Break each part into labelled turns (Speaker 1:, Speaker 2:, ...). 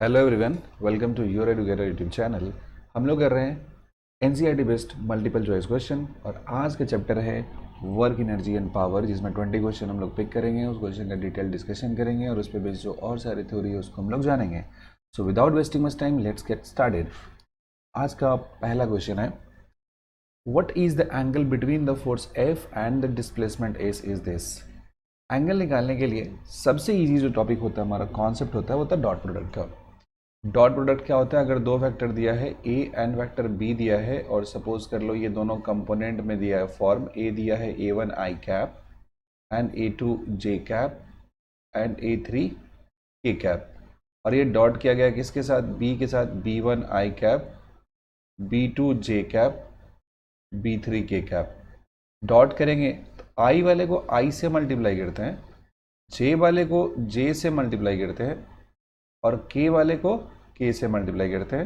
Speaker 1: Hello everyone, welcome to your educator YouTube channel. हम लोग कर रहे हैं NCERT based multiple choice question और आज का चैप्टर है वर्क एनर्जी एंड पावर, जिसमें 20 क्वेश्चन हम लोग पिक करेंगे। उस क्वेश्चन का डिटेल डिस्कशन करेंगे और उस पर बेस्ड जो और सारी थ्योरी है उसको हम लोग जानेंगे। So without wasting much time, let's get started. आज का पहला क्वेश्चन है, what is the angle between the force F and the displacement S is this. Angle निकालने के लिए सबसे ईजी जो टॉपिक होता है, हमारा कॉन्सेप्ट होता है, वो होता है डॉट प्रोडक्ट का। डॉट प्रोडक्ट क्या होता है? अगर दो वेक्टर दिया है ए एंड वेक्टर बी दिया है और सपोज कर लो ये दोनों कंपोनेंट में दिया है फॉर्म, ए दिया है A1 I cap and A2 J cap and A3 के कैप, और ये डॉट किया गया किसके साथ? बी के साथ, B1 आई कैप, B2 जे कैप, B3 के कैप। डॉट करेंगे तो आई वाले को आई से मल्टीप्लाई करते हैं, जे वाले को जे से मल्टीप्लाई करते हैं और के वाले को के से मल्टीप्लाई करते हैं।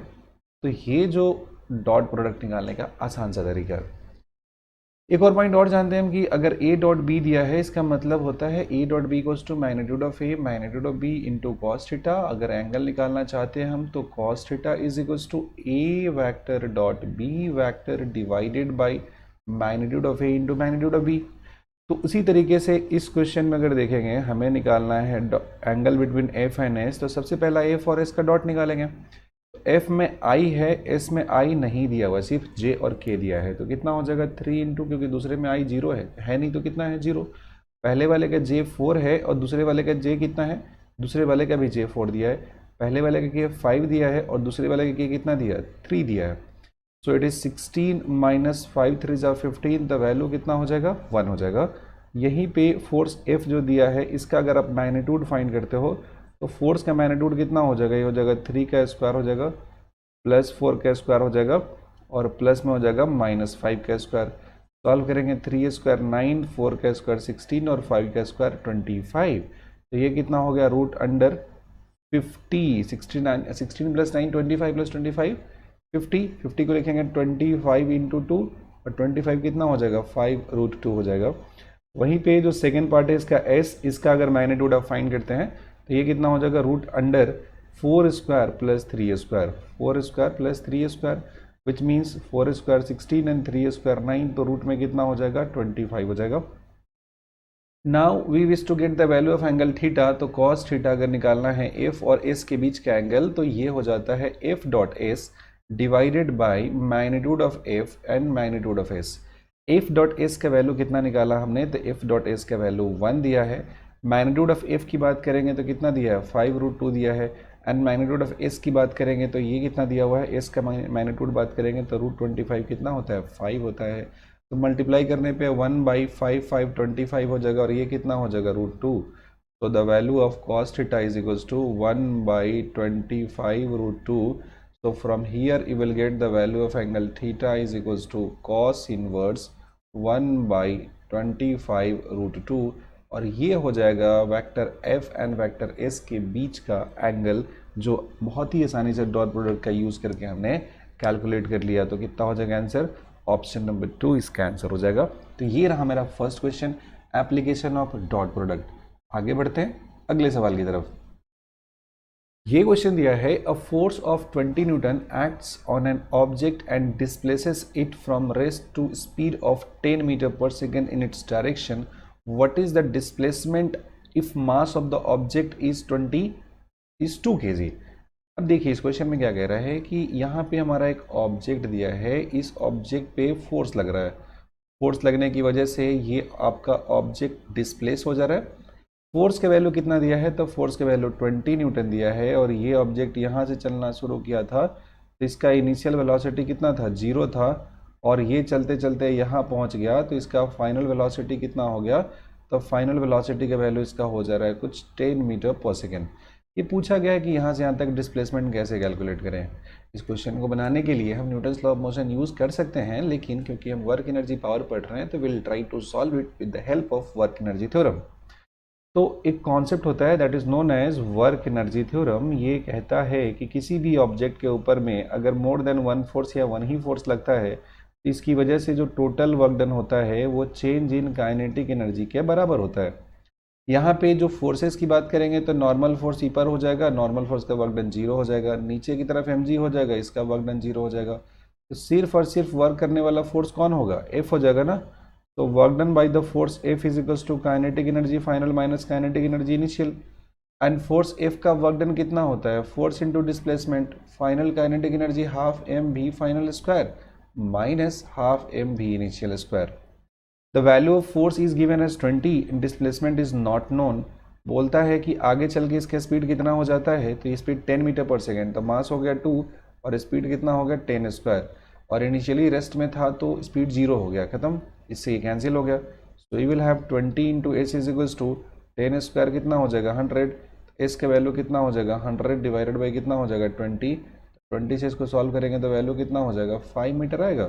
Speaker 1: तो ये जो डॉट प्रोडक्ट निकालने का आसान सा तरीका है। एक और पॉइंट और जानते हैं हम कि अगर ए डॉट बी दिया है, इसका मतलब होता है A dot B equals to magnitude of A magnitude of B into cos theta. अगर एंगल निकालना चाहते हैं हम तो cos theta is equals to A vector dot B vector divided by magnitude of A into magnitude of B. तो उसी तरीके से इस क्वेश्चन में अगर देखेंगे, हमें निकालना है angle between F and S, तो सबसे पहला एफ और एस का डॉट निकालेंगे। एफ में आई है, एस में आई नहीं दिया हुआ, सिर्फ जे और के दिया है, तो कितना हो जाएगा 3 इंटू, क्योंकि दूसरे में आई जीरो है नहीं, तो कितना है 0। पहले वाले का जे 4 है और दूसरे वाले का जे कितना है? दूसरे वाले का भी जे 4 दिया है, पहले वाले का के 5 दिया है और दूसरे वाले का के कितना दिया है? 3 दिया है। सो इट इज 16 माइनस 5 3 ज़ा 15, द वैल्यू कितना हो जाएगा? 1 हो जाएगा। यहीं पे फोर्स एफ जो दिया है, इसका अगर आप मैग्नीट्यूड फाइंड करते हो तो फोर्स का मैग्नीट्यूड कितना हो जाएगा? ये हो जाएगा 3 का स्क्वायर हो जाएगा प्लस 4 का स्क्वायर हो जाएगा और प्लस में हो जाएगा माइनस 5 का स्क्वायर। सॉल्व करेंगे, 3 स्क्वायर 9, 4 का स्क्वायर 16 और 5 का स्क्वायर 25। तो ये कितना हो गया? Root under 50। 16 plus 9 25 plus 25 50। 50 को लिखेंगे 25 इंटू 2 और 25 कितना हो जाएगा? 5 रूट 2 हो जाएगा। वहीं पे जो सेकेंड पार्ट है इसका एस, इसका अगर मैग्नीट्यूड आप फाइंड करते हैं तो ये कितना हो जाएगा? Root under 4 square plus 3 square, 4 square plus 3 square which means 4 square 16 and 3 square 9, तो रूट में कितना हो जाएगा? 25 हो जाएगा। Now we wish to get the value of angle theta, तो कॉस थीटा अगर निकालना है एफ और एस के बीच का एंगल, तो ये हो जाता है F dot S divided by magnitude of F and magnitude of S. F dot S का वैल्यू कितना निकाला हमने? तो एफ डॉट एस का वैल्यू 1 दिया है। मैग्नीट्यूड ऑफ एफ की बात करेंगे तो कितना दिया है? 5 रूट 2 दिया है। एंड मैग्नीट्यूड ऑफ एस की बात करेंगे तो ये कितना दिया हुआ है? एस का मैग्नीट्यूड बात करेंगे तो रूट 25 कितना होता है? 5 होता है। तो मल्टीप्लाई करने पे 1 बाई 5 5 25 हो जाएगा और ये कितना हो जाएगा? रूट 2। तो the value of cos theta is equals to 1 by 25 root 2। So from here you will get the value of angle theta is equals to cos inverse 1 by 25 root 2, और ये हो जाएगा vector f and vector s के बीच का angle, जो बहुत ही आसानी से डॉट प्रोडक्ट का यूज़ करके हमने कैलकुलेट कर लिया। तो कितना हो जाएगा आंसर? ऑप्शन नंबर 2 इसका आंसर हो जाएगा। तो ये रहा मेरा first question, application of dot product. आगे बढ़ते हैं अगले सवाल की तरफ। ये क्वेश्चन दिया है, a force of 20 newton acts on an object and displaces it from rest to speed of 10 metre per second in its direction. What is the displacement if mass of the object is 2 kg। अब देखिए इस question में क्या कह रहा है कि यहाँ पे हमारा एक ऑब्जेक्ट दिया है, इस ऑब्जेक्ट पे फोर्स लग रहा है, फोर्स लगने की वजह से ये आपका ऑब्जेक्ट डिस्प्लेस हो जा रहा है। फोर्स का वैल्यू कितना दिया है? तो फोर्स का वैल्यू 20 न्यूटन दिया है और ये ऑब्जेक्ट यहाँ से चलना शुरू किया था तो इसका इनिशियल वेलोसिटी कितना था? 0 था, और ये चलते चलते यहाँ पहुँच गया तो इसका फाइनल वेलोसिटी कितना हो गया? तो फाइनल वेलोसिटी का वैल्यू इसका हो जा रहा है कुछ 10 मीटर पर सेकेंड। ये पूछा गया है कि यहाँ से यहाँ तक डिस्प्लेसमेंट कैसे कैलकुलेट करें। इस क्वेश्चन को बनाने के लिए हम Newton's law of motion use कर सकते हैं, लेकिन क्योंकि हम वर्क एनर्जी पावर पढ़ रहे हैं तो will try to solve it with the help of work energy theorem. तो एक कॉन्सेप्ट होता है that is known as work energy theorem. ये कहता है कि किसी भी ऑब्जेक्ट के ऊपर में अगर मोर देन वन फोर्स या वन ही फोर्स लगता है, इसकी वजह से जो टोटल वर्क डन होता है वो चेंज इन काइनेटिक एनर्जी के बराबर होता है। यहाँ पे जो फोर्सेस की बात करेंगे तो नॉर्मल फोर्स ई पर हो जाएगा, नॉर्मल फोर्स का वर्क डन जीरो हो जाएगा, नीचे की तरफ एम जी हो जाएगा, इसका वर्क डन जीरो हो जाएगा। तो सिर्फ और सिर्फ वर्क करने वाला फोर्स कौन होगा, एफ हो जाएगा ना। तो work done by the force F is equals to kinetic energy final minus kinetic energy initial. And force F का वर्क डन कितना होता है, force into displacement, final kinetic energy half M v final square minus half M v initial square. The value of force is given as 20, displacement is not known. बोलता है कि आगे चल के इसका स्पीड कितना हो जाता है, तो ये स्पीड 10 मीटर पर सेकेंड, तो मास हो गया 2 और स्पीड कितना हो गया 10 स्क्वायर, और इनिशियली रेस्ट में था तो स्पीड 0 हो गया, खत्म, इससे ये कैंसिल हो गया। So you will have 20 into H is equals to 10 square कितना हो जाएगा 100, एस का वैल्यू कितना हो जाएगा 100 डिवाइडेड बाई कितना हो जाएगा 20, 20 से इसको सॉल्व करेंगे तो वैल्यू कितना हो जाएगा 5 मीटर आएगा।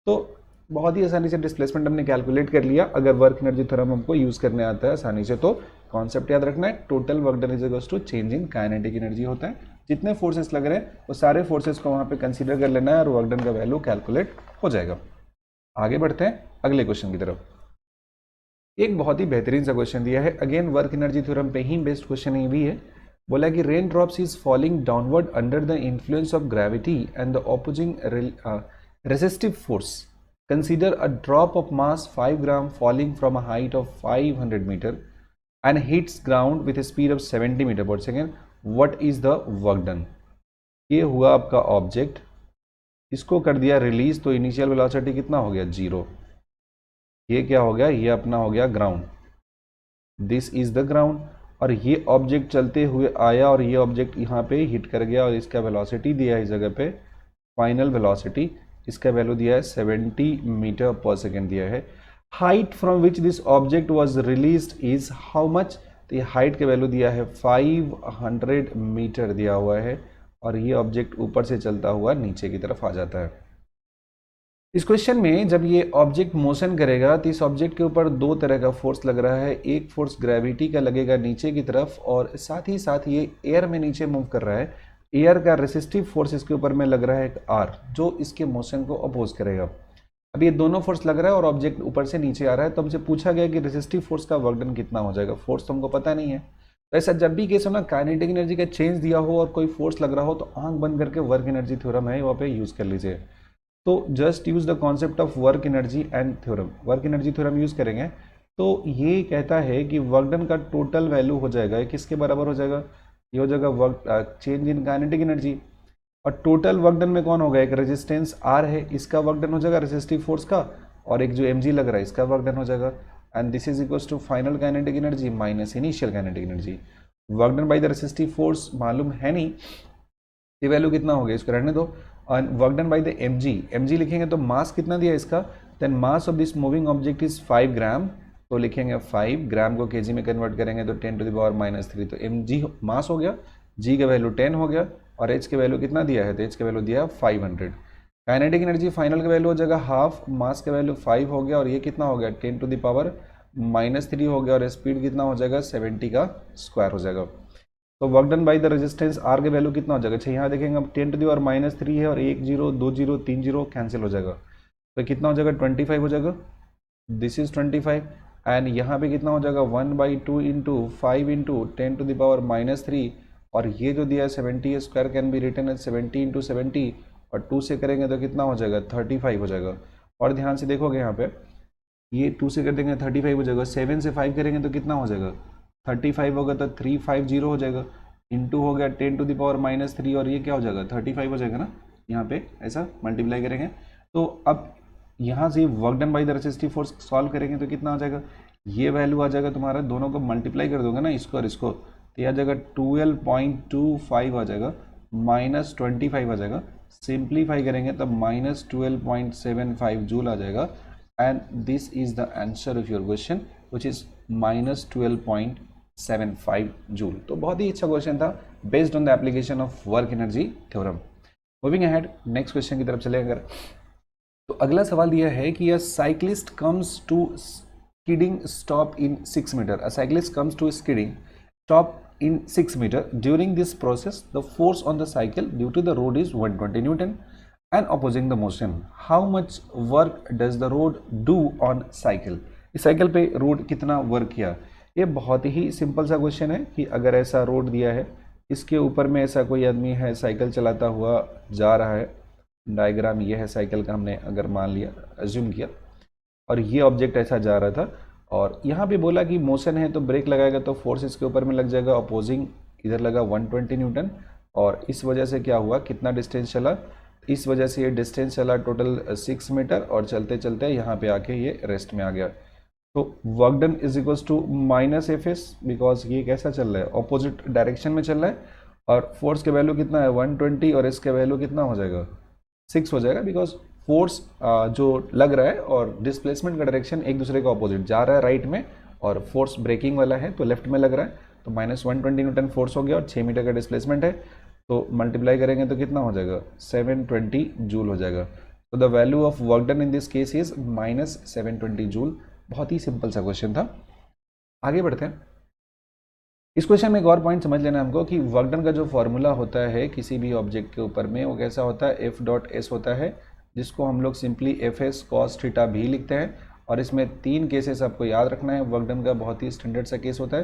Speaker 1: तो बहुत ही आसानी से डिस्प्लेसमेंट हमने कैलकुलेट कर लिया। अगर वर्क एनर्जी थ्योरम हमको यूज करने आता है आसानी से, तो कॉन्सेप्ट याद रखना है, total work done is equals to change in kinetic energy होता है। जितने फोर्सेस लग रहे हैं वो सारे फोर्सेस को वहां पे कंसीडर कर लेना है और वर्क डन का वैल्यू कैलकुलेट हो जाएगा। आगे बढ़ते हैं अगले क्वेश्चन की तरफ। एक बहुत ही बेहतरीन सा क्वेश्चन दिया है, अगेन वर्क एनर्जी थ्योरम पे ही बेस्ड क्वेश्चन ये भी है। बोला कि rain drops is falling downward under the influence of gravity and the opposing resistive force. Consider a drop of mass 5 gram falling from a height of 500 meter and hits ground with a speed of 70 meter per second. What is the work done? ये हुआ आपका object, इसको कर दिया release, तो initial velocity कितना हो गया 0। ये क्या हो गया, ये अपना हो गया ground, this is the ground. और ये ऑब्जेक्ट चलते हुए आया और ये ऑब्जेक्ट यहाँ पे हिट कर गया और इसका वेलोसिटी दिया है इस जगह पे फाइनल वेलोसिटी, इसका वैल्यू दिया है 70 मीटर पर सेकेंड दिया है। Height from which this object was released is how much, तो ये हाइट का वैल्यू दिया है 500 मीटर दिया हुआ है और ये ऑब्जेक्ट ऊपर से चलता हुआ नीचे की तरफ आ जाता है। इस क्वेश्चन में जब ये ऑब्जेक्ट मोशन करेगा तो इस ऑब्जेक्ट के ऊपर दो तरह का फोर्स लग रहा है, एक फोर्स ग्रेविटी का लगेगा नीचे की तरफ और साथ ही साथ ये एयर में नीचे मूव कर रहा है, एयर का रेसिस्टिव फोर्स इसके ऊपर में लग रहा है एक आर, जो इसके मोशन को अपोज करेगा। अब ये दोनों फोर्स लग रहा है और ऑब्जेक्ट ऊपर से नीचे आ रहा है, तो हमसे पूछा गया कि रेसिस्टिव फोर्स का वर्क डन कितना हो जाएगा, फोर्स तो हमको पता नहीं है। तो ऐसा जब भी केस हो ना, काइनेटिक एनर्जी का चेंज दिया हो और कोई फोर्स लग रहा हो तो आंख बंद करके वर्क एनर्जी थ्योरम है वहाँ पे यूज कर लीजिए। तो just use the concept of work energy and theorem, work energy theorem use करेंगे तो ये कहता है कि वर्क डन का टोटल वैल्यू हो जाएगा किसके बराबर हो जाएगा, ये हो जाएगा work change in kinetic energy. और टोटल वर्क डन में कौन होगा, एक रेजिस्टेंस आर है, इसका वर्क डन हो जाएगा रेसिस्टिव फोर्स का, और एक जो एम लग रहा है इसका वर्क डन हो जाएगा। And this is equals to final kinetic energy minus initial kinetic energy. Work done by the resistive force मालूम है नहीं, ये वैल्यू कितना हो गया इसको रहने दो। और work done by the M G लिखेंगे तो मास कितना दिया इसका, then mass of this moving object is 5 gram, तो लिखेंगे 5 ग्राम को केजी में कन्वर्ट करेंगे तो 10 टू द पावर -3, तो एम जी मास हो गया, जी का वैल्यू 10 हो गया और एच के वैल्यू कितना दिया है, तो एच का वैल्यू दिया है 500। काइनेटिक एनर्जी फाइनल का वैल्यू हो जाएगा हाफ, मास का वैल्यू 5 हो गया और ये कितना हो गया 10 टू द पावर -3 हो गया और स्पीड कितना हो जाएगा 70 का स्क्वायर हो जाएगा। तो work done by the resistance R के वैल्यू कितना हो जाएगा, अच्छा यहाँ देखेंगे अब 10 टू दी पावर -3 है और 1 0 2 0 3 0 कैंसिल हो जाएगा, तो कितना हो जाएगा 25 हो जाएगा, दिस इज 25। एंड यहाँ पे कितना हो जाएगा 1/2 into 5 into 10 to the power -3 और ये जो दिया है 70 square can be written as 70 into 70 और 2 से करेंगे तो कितना हो जाएगा 35 हो जाएगा। और ध्यान से देखोगे यहाँ पे ये 2 से कर देंगे 35 हो जाएगा, 7 से 5 करेंगे तो कितना हो जाएगा 35 होगा, तो 350 हो जाएगा, इंटू हो गया 10 टू द पावर -3 और ये क्या हो जाएगा 35 हो जाएगा ना, यहाँ पे ऐसा मल्टीप्लाई करेंगे। तो अब यहाँ से work done by the resistive force solve करेंगे तो कितना आ जाएगा, ये वैल्यू आ जाएगा तुम्हारा, दोनों को मल्टीप्लाई कर दोगे ना इसको और इसको, तो यह आ जाएगा 12.25 आ जाएगा -25 आ जाएगा, सिंप्लीफाई करेंगे तब -12.75 जूल आ जाएगा। And this is the answer of your question which is -12.75 joule. तो बहुत ही अच्छा क्वेश्चन था based on the application of work energy theorem. Moving ahead next question की तरफ चले अगर, तो अगला सवाल यह है कि a cyclist comes to skidding stop in 6 metre, a cyclist comes to skidding stop in 6 meter. During this process, the force on the cycle due to the road is 120 Newton and opposing the motion. How much work does the road do on cycle? इस cycle पे road कितना work किया, ये बहुत ही simple सा question है कि अगर ऐसा रोड दिया है, इसके ऊपर में ऐसा कोई आदमी है साइकिल चलाता हुआ जा रहा है, डायग्राम ये है साइकिल का, हमने अगर मान लिया अज्यूम किया, और ये ऑब्जेक्ट ऐसा जा रहा था और यहाँ पे बोला कि मोशन है तो ब्रेक लगाएगा तो फोर्स इसके ऊपर में लग जाएगा अपोजिंग, इधर लगा 120 न्यूटन, और इस वजह से क्या हुआ, कितना डिस्टेंस चला, इस वजह से ये डिस्टेंस चला टोटल 6 मीटर, और चलते चलते यहाँ पे आके ये रेस्ट में आ गया। तो work done is equals to minus F S, because ये कैसा चल रहा है, ऑपोजिट डायरेक्शन में चल रहा है, और फोर्स के वैल्यू कितना है 120, और इसके वैल्यू कितना हो जाएगा 6 हो जाएगा, बिकॉज फोर्स जो लग रहा है और डिस्प्लेसमेंट का डायरेक्शन एक दूसरे का ऑपोजिट, जा रहा है राइट में और फोर्स ब्रेकिंग वाला है तो लेफ्ट में लग रहा है, तो -120 न्यूटन फोर्स हो गया और 6 मीटर का डिस्प्लेसमेंट है, तो मल्टीप्लाई करेंगे तो कितना हो जाएगा 720 जूल हो जाएगा। तो the value of work done in this case is -720 joule. बहुत ही सिंपल सा क्वेश्चन था। आगे बढ़ते हैं। इस क्वेश्चन में एक और पॉइंट समझ लेना हमको कि वर्क डन का जो फॉर्मूला होता है किसी भी ऑब्जेक्ट के ऊपर में, वो कैसा होता है, एफ डॉट एस होता है, जिसको हम लोग simply F S cos theta भी लिखते हैं, और इसमें 3 केसेस आपको याद रखना है। वर्क डन का बहुत ही स्टैंडर्ड सा केस होता है,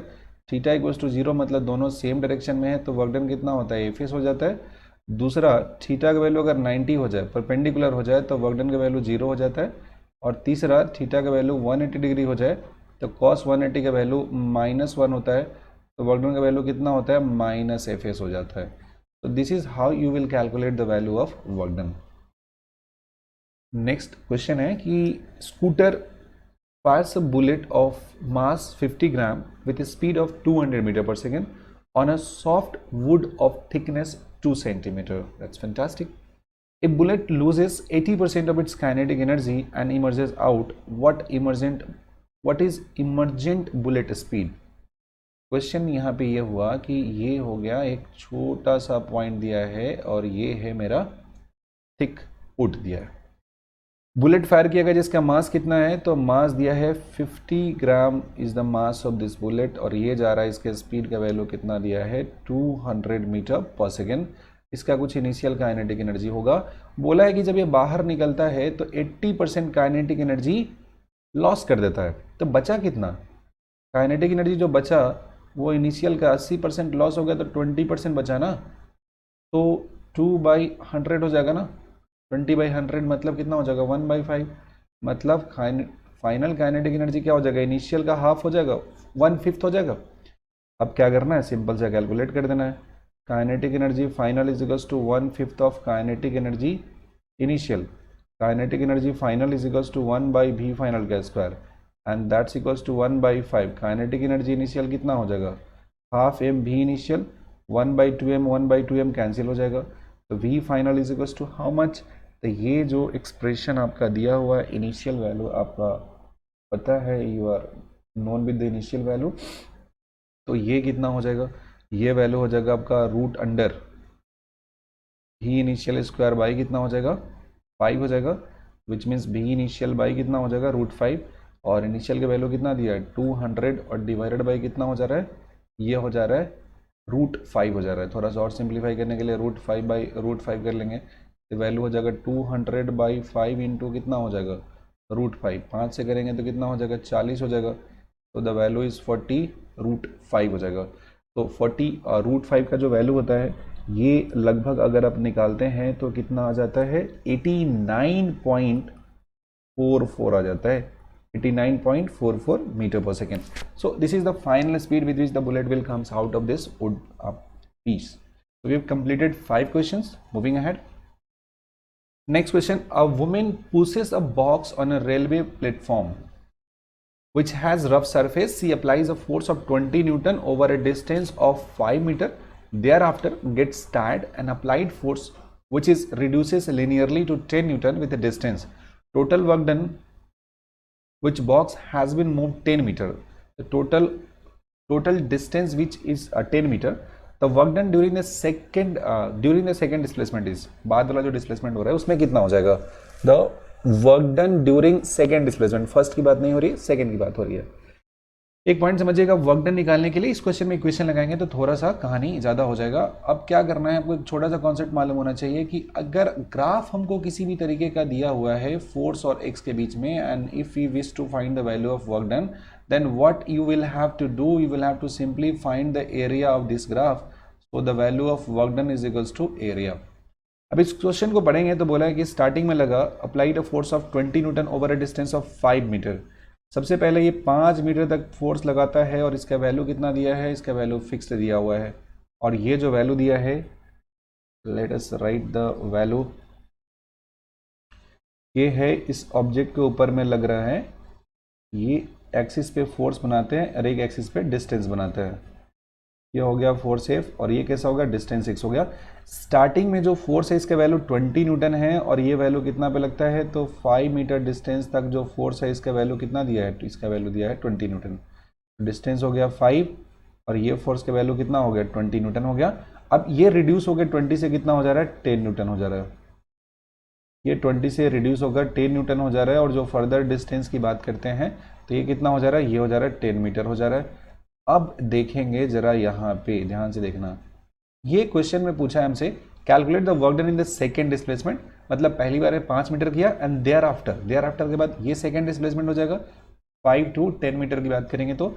Speaker 1: थीटा इक्वल्स टू 0 मतलब दोनों सेम डायरेक्शन में है तो वर्क डन कितना होता है, एफ एस हो जाता है। दूसरा, थीटा का वैल्यू अगर 90 हो जाए, परपेंडिकुलर हो जाए, तो वर्क डन का वैल्यू 0 हो जाता है। और तीसरा, थीटा का वैल्यू 180 डिग्री हो जाए तो कॉस 180 का वैल्यू -1 होता है, तो वर्क डन का वैल्यू कितना होता है, माइनस एफ एस हो जाता है। तो this is how you will calculate the value of work done. Next question है कि scooter fires a bullet of mass 50 gram with a speed of 200 meter per second on a soft wood of thickness 2 centimeter. That's fantastic. A bullet loses 80% of its kinetic energy and emerges out. What is emergent bullet speed? Question यहाँ पे ये हुआ कि ये हो गया, एक छोटा सा पॉइंट दिया है और ये है मेरा थिक वुड दिया है, बुलेट फायर किया गया जिसका मास कितना है, तो मास दिया है 50 gram is the mass of this bullet, और ये जा रहा है, इसके स्पीड का वैल्यू कितना दिया है 200 मीटर पर सेकेंड। इसका कुछ इनिशियल काइनेटिक एनर्जी होगा। बोला है कि जब ये बाहर निकलता है तो 80% काइनेटिक एनर्जी लॉस कर देता है, तो बचा कितना, काइनेटिक एनर्जी जो बचा वो इनिशियल का 80% लॉस हो गया, तो 20% बचा ना, तो 2/100 हो जाएगा ना, 20/100 मतलब कितना हो जाएगा 1/5, मतलब फाइनल काइनेटिक एनर्जी क्या हो जाएगा, इनिशियल का हाफ हो जाएगा, 1/5 हो जाएगा। अब क्या करना है, सिंपल से कैलकुलेट कर देना है, kinetic energy final is equals to 1/5 of kinetic energy initial, kinetic energy final is equals to 1/v final का square, and that's equals to 1/5। Kinetic energy initial कितना हो जाएगा, half M V initial, 1/2m 1/2m cancel हो जाएगा, तो v final is equals to how much. तो ये जो एक्सप्रेशन आपका दिया हुआ है, इनिशियल वैल्यू आपका पता है, you are known with the initial value, तो ये कितना हो जाएगा, ये वैल्यू हो जाएगा आपका रूट अंडर भी इनिशियल स्क्वायर बाई कितना हो जाएगा 5 हो जाएगा, विच मीन्स भी इनिशियल बाई कितना हो जाएगा √5, और इनिशियल का वैल्यू कितना दिया है 200, और डिवाइडेड बाई कितना हो जा रहा है, ये हो जा रहा है √5 हो जा रहा है। थोड़ा सा और सिंप्लीफाई करने के लिए √5 कर लेंगे, तो वैल्यू हो जाएगा 200/5 इंटू कितना हो जाएगा √5, 5 से करेंगे तो कितना हो जाएगा 40 हो जाएगा, तो द वैल्यू इज़ 40 √5 हो जाएगा। तो 40 √5 का जो वैल्यू होता है ये लगभग अगर आप निकालते हैं तो कितना आ जाता है 89.44 आ जाता है, 89.44 metre per second. So this is the final speed with which the bullet will comes out of this would piece. So we have completed 5 questions. Moving ahead. Next question, a woman pushes a box on a railway platform which has rough surface. She applies a force of 20 Newton over a distance of 5 meter. Thereafter gets tired and applied force which is reduces linearly to 10 Newton with a distance. Total work done which box has been moved 10 meter. The total distance which is 10 meter. The work done during the second displacement is, बाद वाला जो displacement हो रहा है उसमें कितना हो जाएगा, the work done during second displacement, first की बात नहीं हो रही, सेकेंड की बात हो रही है। एक पॉइंट समझिएगा, वर्क डन निकालने के लिए इस क्वेश्चन में इक्वेशन लगाएंगे तो थोड़ा सा कहानी ज़्यादा हो जाएगा। अब क्या करना है, आपको एक छोटा सा कॉन्सेप्ट मालूम होना चाहिए कि अगर ग्राफ हमको किसी भी तरीके का दिया हुआ है फोर्स और एक्स के बीच में, and if we wish to find the value of work done, then what you will have to do, you will have to simply find the area of this graph. So the value of work done is equals to area. अब इस question को पढ़ेंगे तो बोला है कि starting में लगा applied a force of 20 newton over a distance of 5 metre. सबसे पहले ये 5 मीटर तक फोर्स लगाता है और इसका वैल्यू कितना दिया है, इसका वैल्यू फिक्स्ड दिया हुआ है, और ये जो वैल्यू दिया है, let us right the value, ये है इस ऑब्जेक्ट के ऊपर में लग रहा है, ये एक्सिस पे फोर्स बनाते हैं और एक एक्सिस पे डिस्टेंस बनाते हैं। ये हो गया फोर्स एफ और ये कैसा होगा, डिस्टेंस एक्स हो गया। स्टार्टिंग में जो फोर्स है इसका वैल्यू 20 न्यूटन है और ये वैल्यू कितना पे लगता है, तो 5 मीटर डिस्टेंस तक जो फोर्स है इसका वैल्यू कितना दिया है, तो इसका वैल्यू दिया है 20 न्यूटन। डिस्टेंस हो गया 5 और ये फोर्स का वैल्यू कितना हो गया, 20 न्यूटन हो गया। अब ये रिड्यूस हो गया 20 से कितना हो जा रहा है, 10 न्यूटन हो जा रहा है। ये 20 से रिड्यूस होकर 10 न्यूटन हो जा रहा है और जो फर्दर डिस्टेंस की बात करते हैं तो ये कितना हो जा रहा है, ये हो जा रहा है 10 मीटर हो जा रहा है। अब देखेंगे जरा यहाँ पे ध्यान से देखना, ये क्वेश्चन में पूछा है हमसे calculate the work done in the second displacement, मतलब पहली बार 5 मीटर किया एंड देयर आफ्टर के बाद ये सेकेंड डिस्प्लेसमेंट हो जाएगा 5 to 10 मीटर की बात करेंगे तो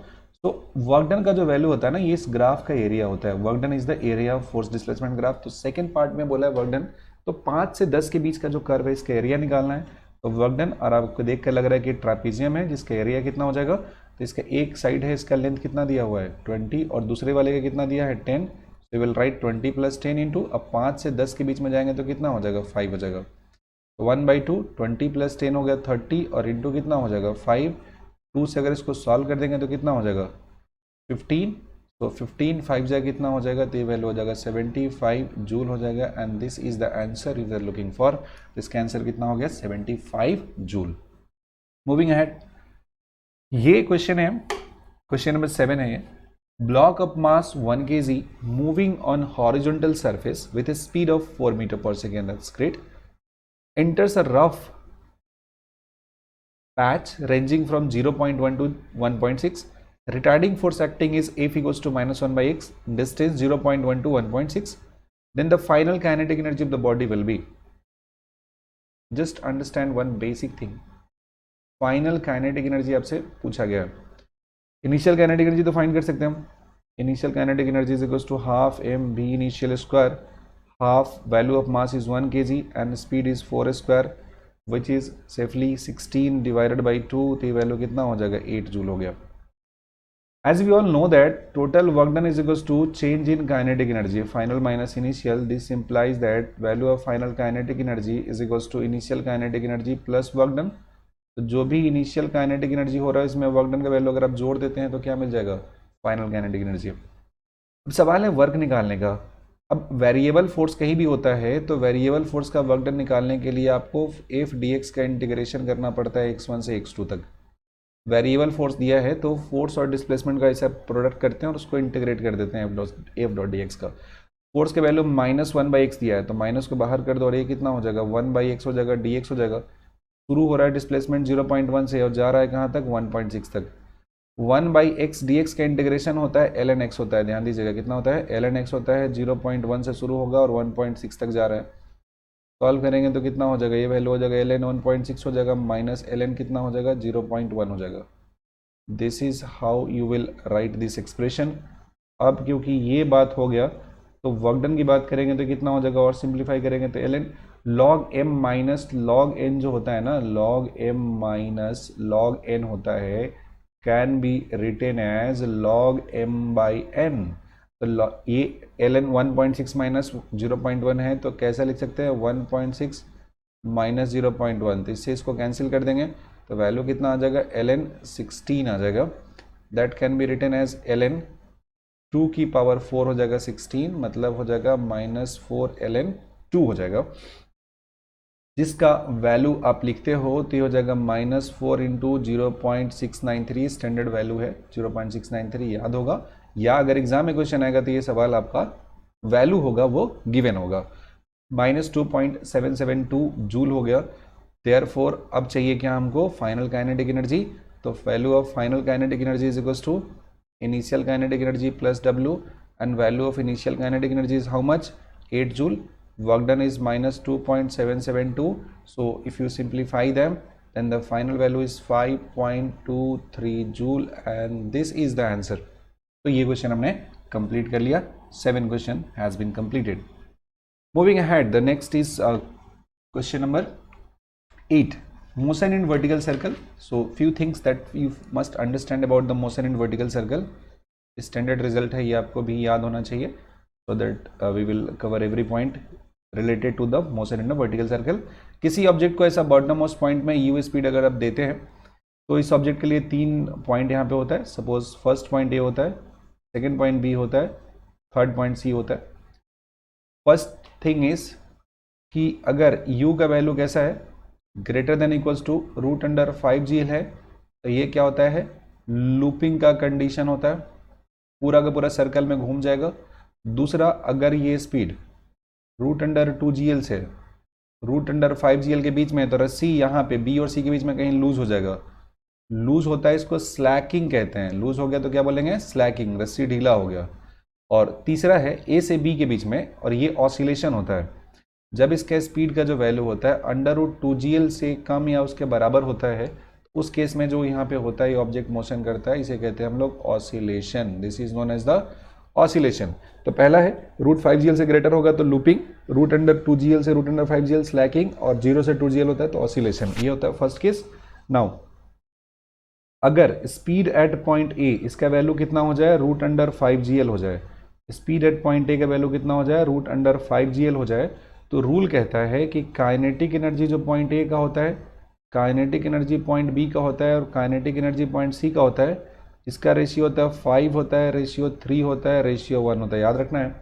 Speaker 1: वर्क डन का जो वैल्यू होता है ना, ये इस ग्राफ का एरिया होता है। Work done is the area of force displacement graph. तो सेकंड पार्ट में बोला है वर्क डन, तो 5 से 10 के बीच का जो कर्व है इसका एरिया निकालना है। तो वर्क डन, और आपको देख कर लग रहा है कि ट्रापीजियम है जिसका एरिया कितना हो जाएगा, तो इसका एक साइड है इसका लेंथ कितना दिया हुआ है 20 और दूसरे वाले का कितना दिया है 10। तो विल राइट 20 + 10 इंटू, अब 5 से 10 के बीच में जाएंगे तो कितना हो जाएगा, 5 हो जाएगा। तो 1/2, 20 + 10 हो गया 30 और इंटू कितना हो जाएगा 5। 2 से अगर इसको सॉल्व कर देंगे तो कितना हो जाएगा 15। तो 15 5 जाएगा कितना हो जाएगा, तो ये वैल्यू हो जाएगा 75 जूल हो जाएगा। And this is the answer you are looking for. इसका आंसर कितना हो गया 75 जूल। मूविंग अहेड, ये क्वेश्चन है, क्वेश्चन नंबर 7 है ये। Block of mass 1 kg moving on horizontal surface with a speed of 4 metre per second, that's great, enters a rough patch ranging from 0.1 to 1.6. Retarding force acting is F equals to -1/x, distance 0.1 to 1.6. Then the final kinetic energy of the body will be. Just understand one basic thing. Final kinetic energy आपसे पूछा गया। Initial kinetic energy तो find कर सकते हैं हम। Initial kinetic energy is equals to half mv initial square. Half value of mass is 1 kg and speed is 4 square, which is safely 16 divided by 2, तो value कितना हो जाएगा 8 जूल हो गया। As we all know that total work done is equals to change in kinetic energy, final minus initial. This implies that value of final kinetic energy is equals to initial kinetic energy plus work done. तो जो भी initial kinetic energy हो रहा है इसमें work done का value अगर आप जोड़ देते हैं तो क्या मिल जाएगा, फाइनल काइनेटिक एनर्जी। अब सवाल है वर्क निकालने का। अब वेरिएबल फोर्स कहीं भी होता है तो वेरिएबल फोर्स का वर्क डन निकालने के लिए आपको एफ डी एक्स का इंटीग्रेशन करना पड़ता है x1 से x2 तक। वेरिएबल फोर्स दिया है तो फोर्स और डिस्प्लेसमेंट का ऐसा प्रोडक्ट करते हैं और उसको इंटीग्रेट कर देते हैं एफ डॉट डी एक्स का। फोर्स के वैल्यू -1/x दिया है तो माइनस को बाहर कर दो और ये कितना हो जाएगा 1/x हो जाएगा, डी एक्स हो जाएगा। शुरू हो रहा है डिस्प्लेसमेंट 0.1 से और जा रहा है कहाँ तक 1.6 तक। 1/x dx का इंटीग्रेशन होता है ln x होता है, ध्यान दीजिएगा कितना होता है ln x होता है, 0.1 से शुरू होगा और 1.6 तक जा रहा है। सॉल्व करेंगे तो कितना हो जाएगा, ये वैल्यू हो जाएगा ln 1.6 हो जाएगा माइनस ln कितना हो जाएगा 0.1 हो जाएगा। This is how you will write this expression. अब क्योंकि ये बात हो गया तो वर्क डन की बात करेंगे तो कितना हो जाएगा, और सिंप्लीफाई करेंगे तो ln log m minus log n जो होता है ना, log m minus log n होता है, can be written as log m by n। तो ये ln 1.6 माइनस 0.1 है तो कैसा लिख सकते हैं 1.6 माइनस 0.1, तो इससे इसको कैंसिल कर देंगे तो वैल्यू कितना आ जाएगा ln 16 आ जाएगा। That can be written as ln 2 की पावर 4 हो जाएगा 16, मतलब हो जाएगा -4 ln 2 हो जाएगा, जिसका वैल्यू आप लिखते हो तो ये हो जाएगा -4 इंटू 0.693, स्टैंडर्ड वैल्यू है 0.693 याद होगा, या अगर एग्जाम में क्वेश्चन आएगा तो ये सवाल आपका वैल्यू होगा वो गिवन होगा। -2.772 जूल हो गया। देयरफॉर अब चाहिए क्या हमको, फाइनल काइनेटिक एनर्जी। तो value of final kinetic energy is equals to initial kinetic energy plus W, and value of initial kinetic energy is how much, 8 joule. Work done is -2.772. So if you simplify them then the final value is 5.23 joule and this is the answer. तो ये question हमने complete कर लिया. 7 question has been completed. Moving ahead, the next is question number 8, motion in vertical circle. So few things that you must understand about the motion in vertical circle. Standard result है, ये आपको भी याद होना चाहिए, so that we will cover every point related to the motion in a vertical circle. किसी object को ऐसा बॉटम मोस्ट पॉइंट में यू स्पीड अगर आप देते हैं तो इस ऑब्जेक्ट के लिए 3 पॉइंट यहाँ पे होता है. सपोज फर्स्ट पॉइंट ए होता है, सेकेंड पॉइंट बी होता है, थर्ड पॉइंट सी होता है. फर्स्ट थिंग इज कि अगर u का वैल्यू कैसा है, greater than equals to root under 5gl है, तो ये क्या होता है, लूपिंग का कंडीशन होता है, पूरा का पूरा सर्कल में घूम जाएगा. दूसरा, अगर ये स्पीड रूट अंडर 2gl से रूट अंडर 5gl के बीच में है तो रस्सी यहाँ पे बी और सी के बीच में कहीं लूज हो जाएगा. लूज होता है, इसको स्लैकिंग कहते हैं. लूज हो गया तो क्या बोलेंगे, स्लैकिंग, रस्सी ढीला हो गया. और तीसरा है ए से बी के बीच में, और ये ऑसिलेशन होता है. जब इसका स्पीड का जो वैल्यू होता है अंडर रूट 2gl से कम या उसके बराबर होता है, उस केस में जो यहाँ पे होता है, ये ऑब्जेक्ट मोशन करता है, इसे कहते हैं हम लोग oscillation. This is known as the oscillation. तो पहला है रूट 5gl से ग्रेटर होगा तो लूपिंग, रूट अंडर 2gl से रूट अंडर 5gl स्लैकिंग, और 0 से 2gl होता है तो ऑसिलेशन. ये होता है फर्स्ट केस. नाउ अगर स्पीड एट पॉइंट ए, इसका वैल्यू कितना हो जाए, रूट अंडर 5gl हो जाए. स्पीड एट पॉइंट ए का वैल्यू कितना हो जाए, रूट अंडर 5gl हो जाए, तो रूल कहता है कि काइनेटिक एनर्जी जो पॉइंट ए का होता है, काइनेटिक एनर्जी पॉइंट बी का होता है, और काइनेटिक एनर्जी पॉइंट सी का होता है, इसका रेशियो होता है 5 होता है, रेशियो 3 होता है, रेशियो 1 होता है. याद रखना है,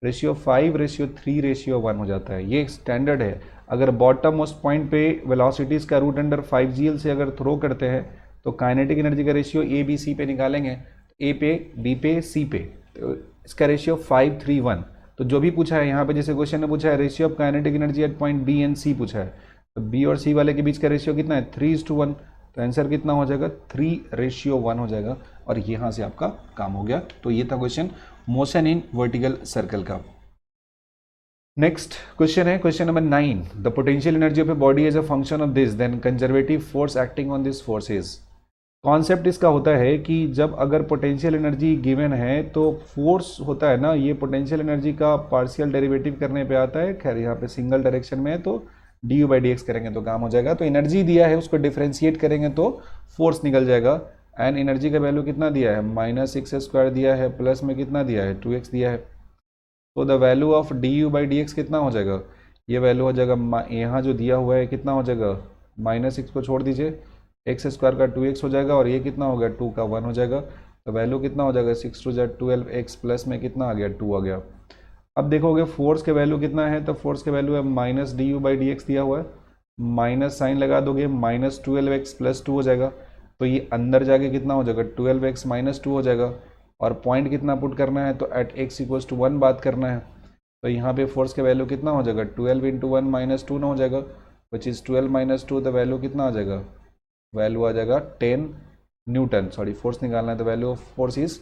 Speaker 1: रेशियो 5, रेशियो 3, रेशियो 1 हो जाता है. ये स्टैंडर्ड है. अगर बॉटम मोस्ट पॉइंट पे वेलोसिटीज़ का रूट अंडर 5gl से अगर थ्रो करते हैं तो काइनेटिक एनर्जी का रेशियो ए बी सी पे निकालेंगे, ए पे, बी पे, सी पे, तो इसका रेशियो 5, 3, 1. तो जो भी पूछा है यहाँ पे, जैसे क्वेश्चन ने पूछा है ratio of kinetic energy at point B and C पूछा है, तो बी और सी वाले के बीच का रेशियो कितना है, 3:1. तो आंसर कितना हो जाएगा, 3:1 हो जाएगा. और यहाँ से आपका काम हो गया. तो ये था question motion in vertical circle का. नेक्स्ट क्वेश्चन है question number 9, the potential energy of a body as a function of this then conservative force acting on this force is. Concept इसका होता है कि जब अगर पोटेंशियल एनर्जी गिवन है तो फोर्स होता है ना, ये पोटेंशियल एनर्जी का पार्शियल डेरिवेटिव करने पे आता है. खैर यहाँ पे सिंगल डायरेक्शन में है तो du/dx करेंगे तो काम हो जाएगा. तो एनर्जी दिया है, उसको डिफ्रेंशिएट करेंगे तो फोर्स निकल जाएगा. एंड एनर्जी का वैल्यू कितना दिया है, -6² दिया है, प्लस में कितना दिया है, 2x दिया है. तो द वैल्यू ऑफ du/dx कितना हो जाएगा, ये वैल्यू हो जाएगा, यहाँ जो दिया हुआ है कितना हो जाएगा, -6 को छोड़ दीजिए, x² का 2x हो जाएगा, और ये कितना हो गया, 2 का 1 हो जाएगा. तो वैल्यू कितना हो जाएगा, 6 2 12x, प्लस में कितना आ गया, 2 आ गया. अब देखोगे फोर्स के वैल्यू कितना है, तो फोर्स के वैल्यू है -du/dx दिया हुआ है, माइनस साइन लगा दोगे, -12x + 2 हो जाएगा. तो ये अंदर जाके कितना हो जाएगा, 12x - 2 हो जाएगा. और पॉइंट कितना पुट करना है, तो एट x = 1 बात करना है. तो यहाँ पे फोर्स के वैल्यू कितना हो जाएगा, 12 × 1 - 2 ना हो जाएगा, विच इज़ 12 - 2. तो वैल्यू कितना आ जाएगा, वैल्यू आ जाएगा 10 न्यूटन. सॉरी, फोर्स निकालना है तो value of force is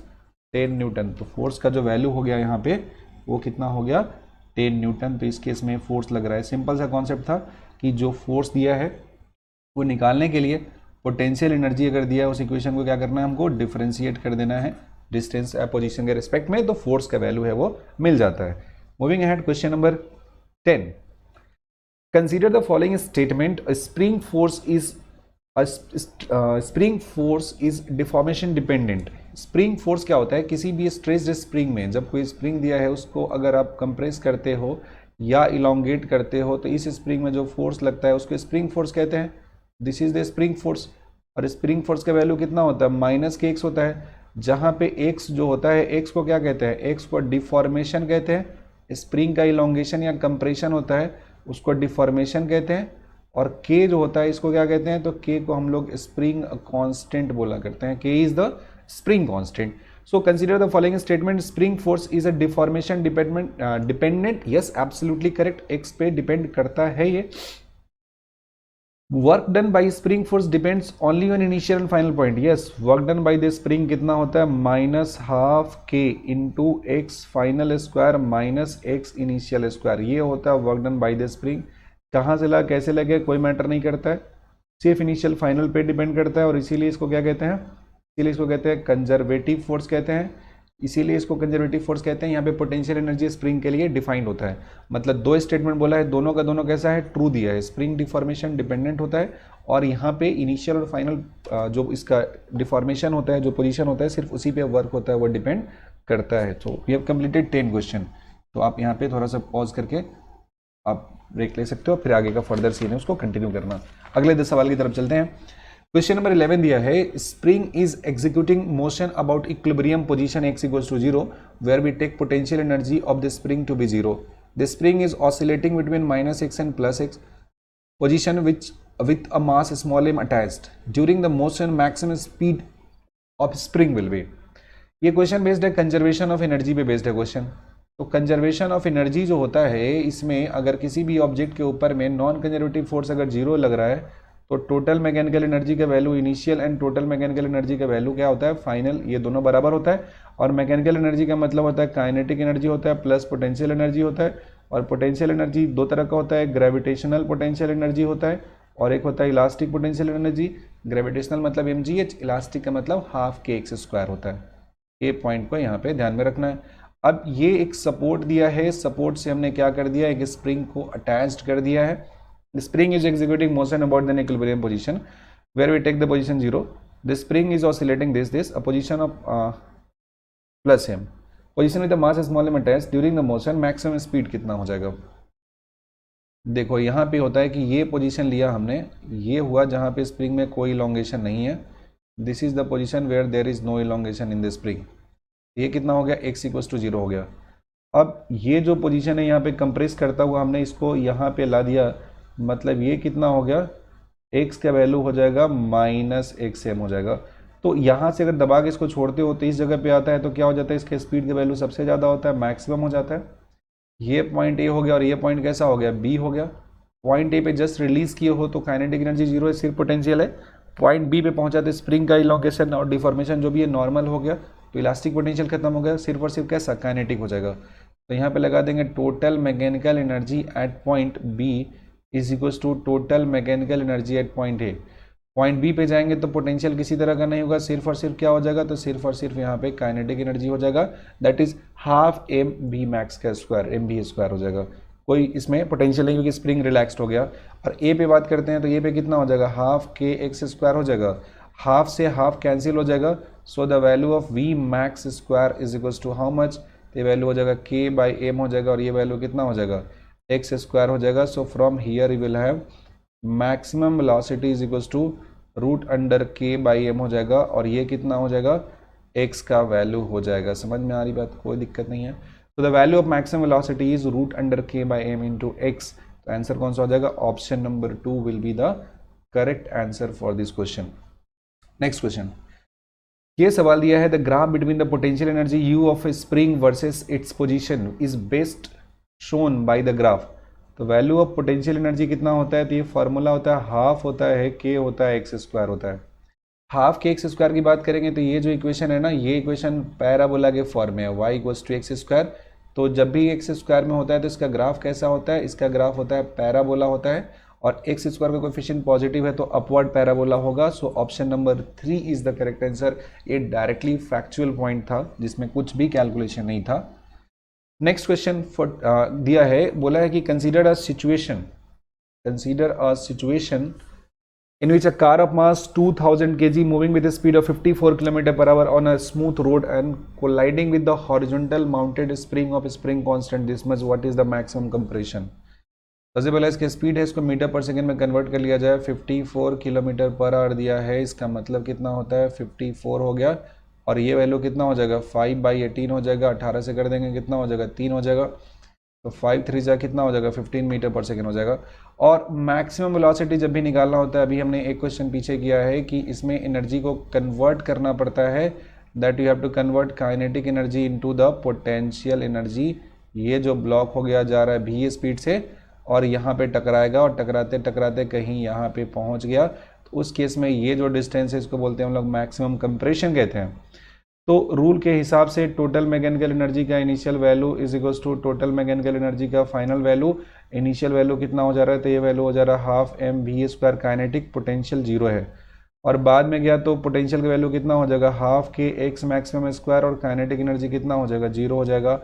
Speaker 1: 10 Newton. तो फोर्स का जो वैल्यू हो गया यहाँ पे वो कितना हो गया, 10 न्यूटन. तो इस केस में फोर्स लग रहा है. सिंपल सा कॉन्सेप्ट था कि जो फोर्स दिया है वो निकालने के लिए पोटेंशियल एनर्जी अगर दिया है, उस इक्वेशन को क्या करना है, हमको डिफरेंशिएट कर देना है डिस्टेंस पोजीशन के रिस्पेक्ट में, तो फोर्स का वैल्यू है वो मिल जाता है. Moving ahead, question number 10, consider the following statement, spring force is deformation dependent. Spring force क्या होता है, किसी भी स्ट्रेस्ड स्प्रिंग में जब कोई स्प्रिंग दिया है उसको अगर आप कंप्रेस करते हो या इलोंगेट करते हो तो इस स्प्रिंग में जो फोर्स लगता है उसको स्प्रिंग फोर्स कहते हैं. This is the spring force. और स्प्रिंग फोर्स का वैल्यू कितना होता है, -kx होता है. जहाँ पे x जो होता है, x को क्या कहते हैं, x को डिफॉर्मेशन कहते हैं. स्प्रिंग का इलोंगेशन या कंप्रेशन होता है उसको डिफॉर्मेशन कहते हैं. और k जो होता है इसको क्या कहते हैं, तो k को हम लोग स्प्रिंग कांस्टेंट बोला करते हैं. k is the spring constant. So consider the following statement, spring force is a deformation dependent. Yes, absolutely correct, x पे डिपेंड करता है ये. Work done by spring force depends only on initial and final point. Yes, work done by the spring कितना होता है, -12k × x final square -x initial square. ये होता है work done by the spring. कहाँ से लगा, कैसे लगे, कोई मैटर नहीं करता है. सिर्फ इनिशियल फाइनल पे डिपेंड करता है और इसीलिए इसको क्या कहते हैं, इसीलिए इसको कहते हैं कंजर्वेटिव फोर्स कहते हैं, इसीलिए इसको कंजर्वेटिव फोर्स कहते हैं। यहाँ पे पोटेंशियल एनर्जी स्प्रिंग के लिए डिफाइंड होता है, मतलब दो स्टेटमेंट बोला है, दोनों का दोनों कैसा है, ट्रू दिया है। स्प्रिंग डिफॉर्मेशन डिपेंडेंट होता है और यहाँ पे इनिशियल और फाइनल जो इसका डिफॉर्मेशन होता है, जो पोजीशन होता है, सिर्फ उसी पे वर्क होता है, वो डिपेंड करता है। तो वी हैव कंप्लीटेड 10 क्वेश्चन। तो आप यहाँ पे थोड़ा सा पॉज करके आप ब्रेक ले सकते हो, फिर आगे का फर्दर सीन है उसको कंटिन्यू करना। अगले 10 सवाल की तरफ चलते हैं। क्वेश्चन नंबर 11 दिया है, spring is executing motion about equilibrium position x equals to 0 where we take potential energy of the spring to be 0। The spring is oscillating between -x and +x position which with a mass small m attached during the motion maximum speed of spring will be। ये question based है conservation of energy पे based है question. तो conservation of energy जो होता है, इसमें अगर किसी भी ऑब्जेक्ट के ऊपर में नॉन कंजर्वेटिव फोर्स अगर 0 लग रहा है तो टोटल मैकेनिकल एनर्जी का value initial and total mechanical energy का वैल्यू क्या होता है, फाइनल, ये दोनों बराबर होता है। और मैकेनिकल एनर्जी का मतलब होता है काइनेटिक एनर्जी होता है प्लस पोटेंशियल एनर्जी होता है। और पोटेंशियल एनर्जी दो तरह का होता है, ग्रेविटेशनल पोटेंशियल एनर्जी होता है और एक होता है इलास्टिक पोटेंशियल एनर्जी। ग्रेविटेशनल मतलब mgh, इलास्टिक का मतलब हाफ kx² होता है। ये पॉइंट को यहाँ पे ध्यान में रखना है। अब ये एक सपोर्ट दिया है, सपोर्ट से हमने क्या कर दिया, एक स्प्रिंग को अटैच्ड कर दिया है। Spring is executing motion about the equilibrium position where we take the position 0। The spring is oscillating this a position of plus m position with the mass small m attached during the motion maximum speed कितना हो जाएगा। देखो यहाँ पे होता है कि ये पोजीशन लिया हमने, ये हुआ जहाँ पे स्प्रिंग में कोई इलोंगेशन नहीं है। This is the position where there is no elongation in the spring. ये कितना हो गया, x इक्वल्स टू 0 हो गया। अब ये जो पोजीशन है यहाँ पे कंप्रेस करता हुआ हमने इसको यहाँ पे ला दिया, मतलब ये कितना हो गया, x का वैल्यू हो जाएगा -xm हो जाएगा। तो यहाँ से अगर दबा के इसको छोड़ते हो तो इस जगह पे आता है तो क्या हो जाता है, इसके स्पीड का वैल्यू सबसे ज़्यादा होता है, मैक्सिमम हो जाता है। ये पॉइंट ए हो गया और ये पॉइंट कैसा हो गया, बी हो गया। पॉइंट ए पे जस्ट रिलीज किए हो तो काइनेटिक एनर्जी 0 है, सिर्फ पोटेंशियल है। पॉइंट बी पे पहुंचाते स्प्रिंग का इलोंगेशन और डिफॉर्मेशन जो भी है नॉर्मल हो गया, तो इलास्टिक पोटेंशियल खत्म हो गया, सिर्फ और सिर्फ कैसा, काइनेटिक हो जाएगा। तो यहाँ पे लगा देंगे total mechanical energy at point B is equals to total mechanical energy at point A. Point B पे जाएंगे तो पोटेंशियल किसी तरह का नहीं होगा, सिर्फ और सिर्फ क्या हो जाएगा, तो सिर्फ और सिर्फ यहाँ पे काइनेटिक एनर्जी हो जाएगा, that is half M B max का स्क्वायर, एम बी स्क्वायर हो जाएगा। कोई इसमें पोटेंशियल नहीं क्योंकि स्प्रिंग रिलैक्स्ड हो गया। और ए पे बात करते हैं तो ए पे कितना हो जाएगा, हाफ के एक्स स्क्वायर हो जाएगा, हाफ से हाफ कैंसिल हो जाएगा। So the value of V max square is equals to how much, ये वैल्यू हो जाएगा के बाई एम हो जाएगा और ये वैल्यू कितना हो जाएगा, एक्स स्क्वायर हो जाएगा। So from here you will have maximum velocity is equals to root under K by M हो जाएगा और ये कितना हो जाएगा, एक्स का वैल्यू हो जाएगा। समझ में आ रही बात, कोई दिक्कत नहीं है। तो the value of maximum velocity is root under K by M into X. तो आंसर कौन सा हो जाएगा, option number 2 will be the correct answer for this question. Next question, ये सवाल दिया है the graph between the potential energy U of a spring versus its position is best shown by the graph. तो value of potential energy कितना होता है, तो ये फार्मूला होता है, हाफ होता है के होता है एक्स स्क्वायर होता है। हाफ के एक्स स्क्वायर की बात करेंगे तो ये जो इक्वेशन है ना, ये इक्वेशन पैराबोला के फॉर्म में है, y equals to X square. तो जब भी एक्स स्क्वायर में होता है तो इसका ग्राफ कैसा होता है, इसका ग्राफ होता है पैराबोला होता है और एक्स स्क्वायर का कोएफिशिएंट पॉजिटिव है तो अपवर्ड पैराबोला होगा। So option number 3 is the correct answer. ये डायरेक्टली फैक्चुअल पॉइंट था जिसमें कुछ भी कैलकुलेशन नहीं था। नेक्स्ट क्वेश्चन दिया है, बोला है कि consider a situation in which a car of mass 2000 kg moving with a speed of 54 km per hour on a smooth road and colliding with the horizontal mounted spring of spring constant this much, what is the maximum compression। सबसे पहले इसकी speed है, इसको metre per second में convert कर लिया जाए, 54 kilometre per hour दिया है, इसका मतलब कितना होता है 54 हो गया और ये वैल्यू कितना हो जाएगा 5/18 हो जाएगा, 18 से कर देंगे कितना हो जाएगा 3 हो जाएगा, तो 5 3 जा कितना हो जाएगा 15 मीटर पर सेकेंड हो जाएगा। और मैक्सिमम वेलोसिटी जब भी निकालना होता है, अभी हमने एक क्वेश्चन पीछे किया है कि इसमें एनर्जी को कन्वर्ट करना पड़ता है, that you have to convert kinetic energy into the potential energy. ये जो ब्लॉक हो गया जा रहा है भी स्पीड से और यहाँ पे टकराएगा और टकराते टकराते कहीं यहाँ पे पहुँच गया, तो उस केस में ये जो डिस्टेंस है इसको बोलते हैं हम लोग मैक्सिमम कंप्रेशन कहते हैं। तो रूल के हिसाब से टोटल मैकेनिकल एनर्जी का initial value is equals to total mechanical energy का फाइनल वैल्यू। इनिशियल वैल्यू कितना हो जा रहा है, तो ये वैल्यू हो जा रहा है half M V square, kinetic potential zero है। और बाद में गया तो पोटेंशियल का वैल्यू कितना हो जाएगा, हाफ के एक्स मैक्सिमम स्क्वायर, और काइनेटिक एनर्जी कितना हो जाएगा, जीरो हो जाएगा।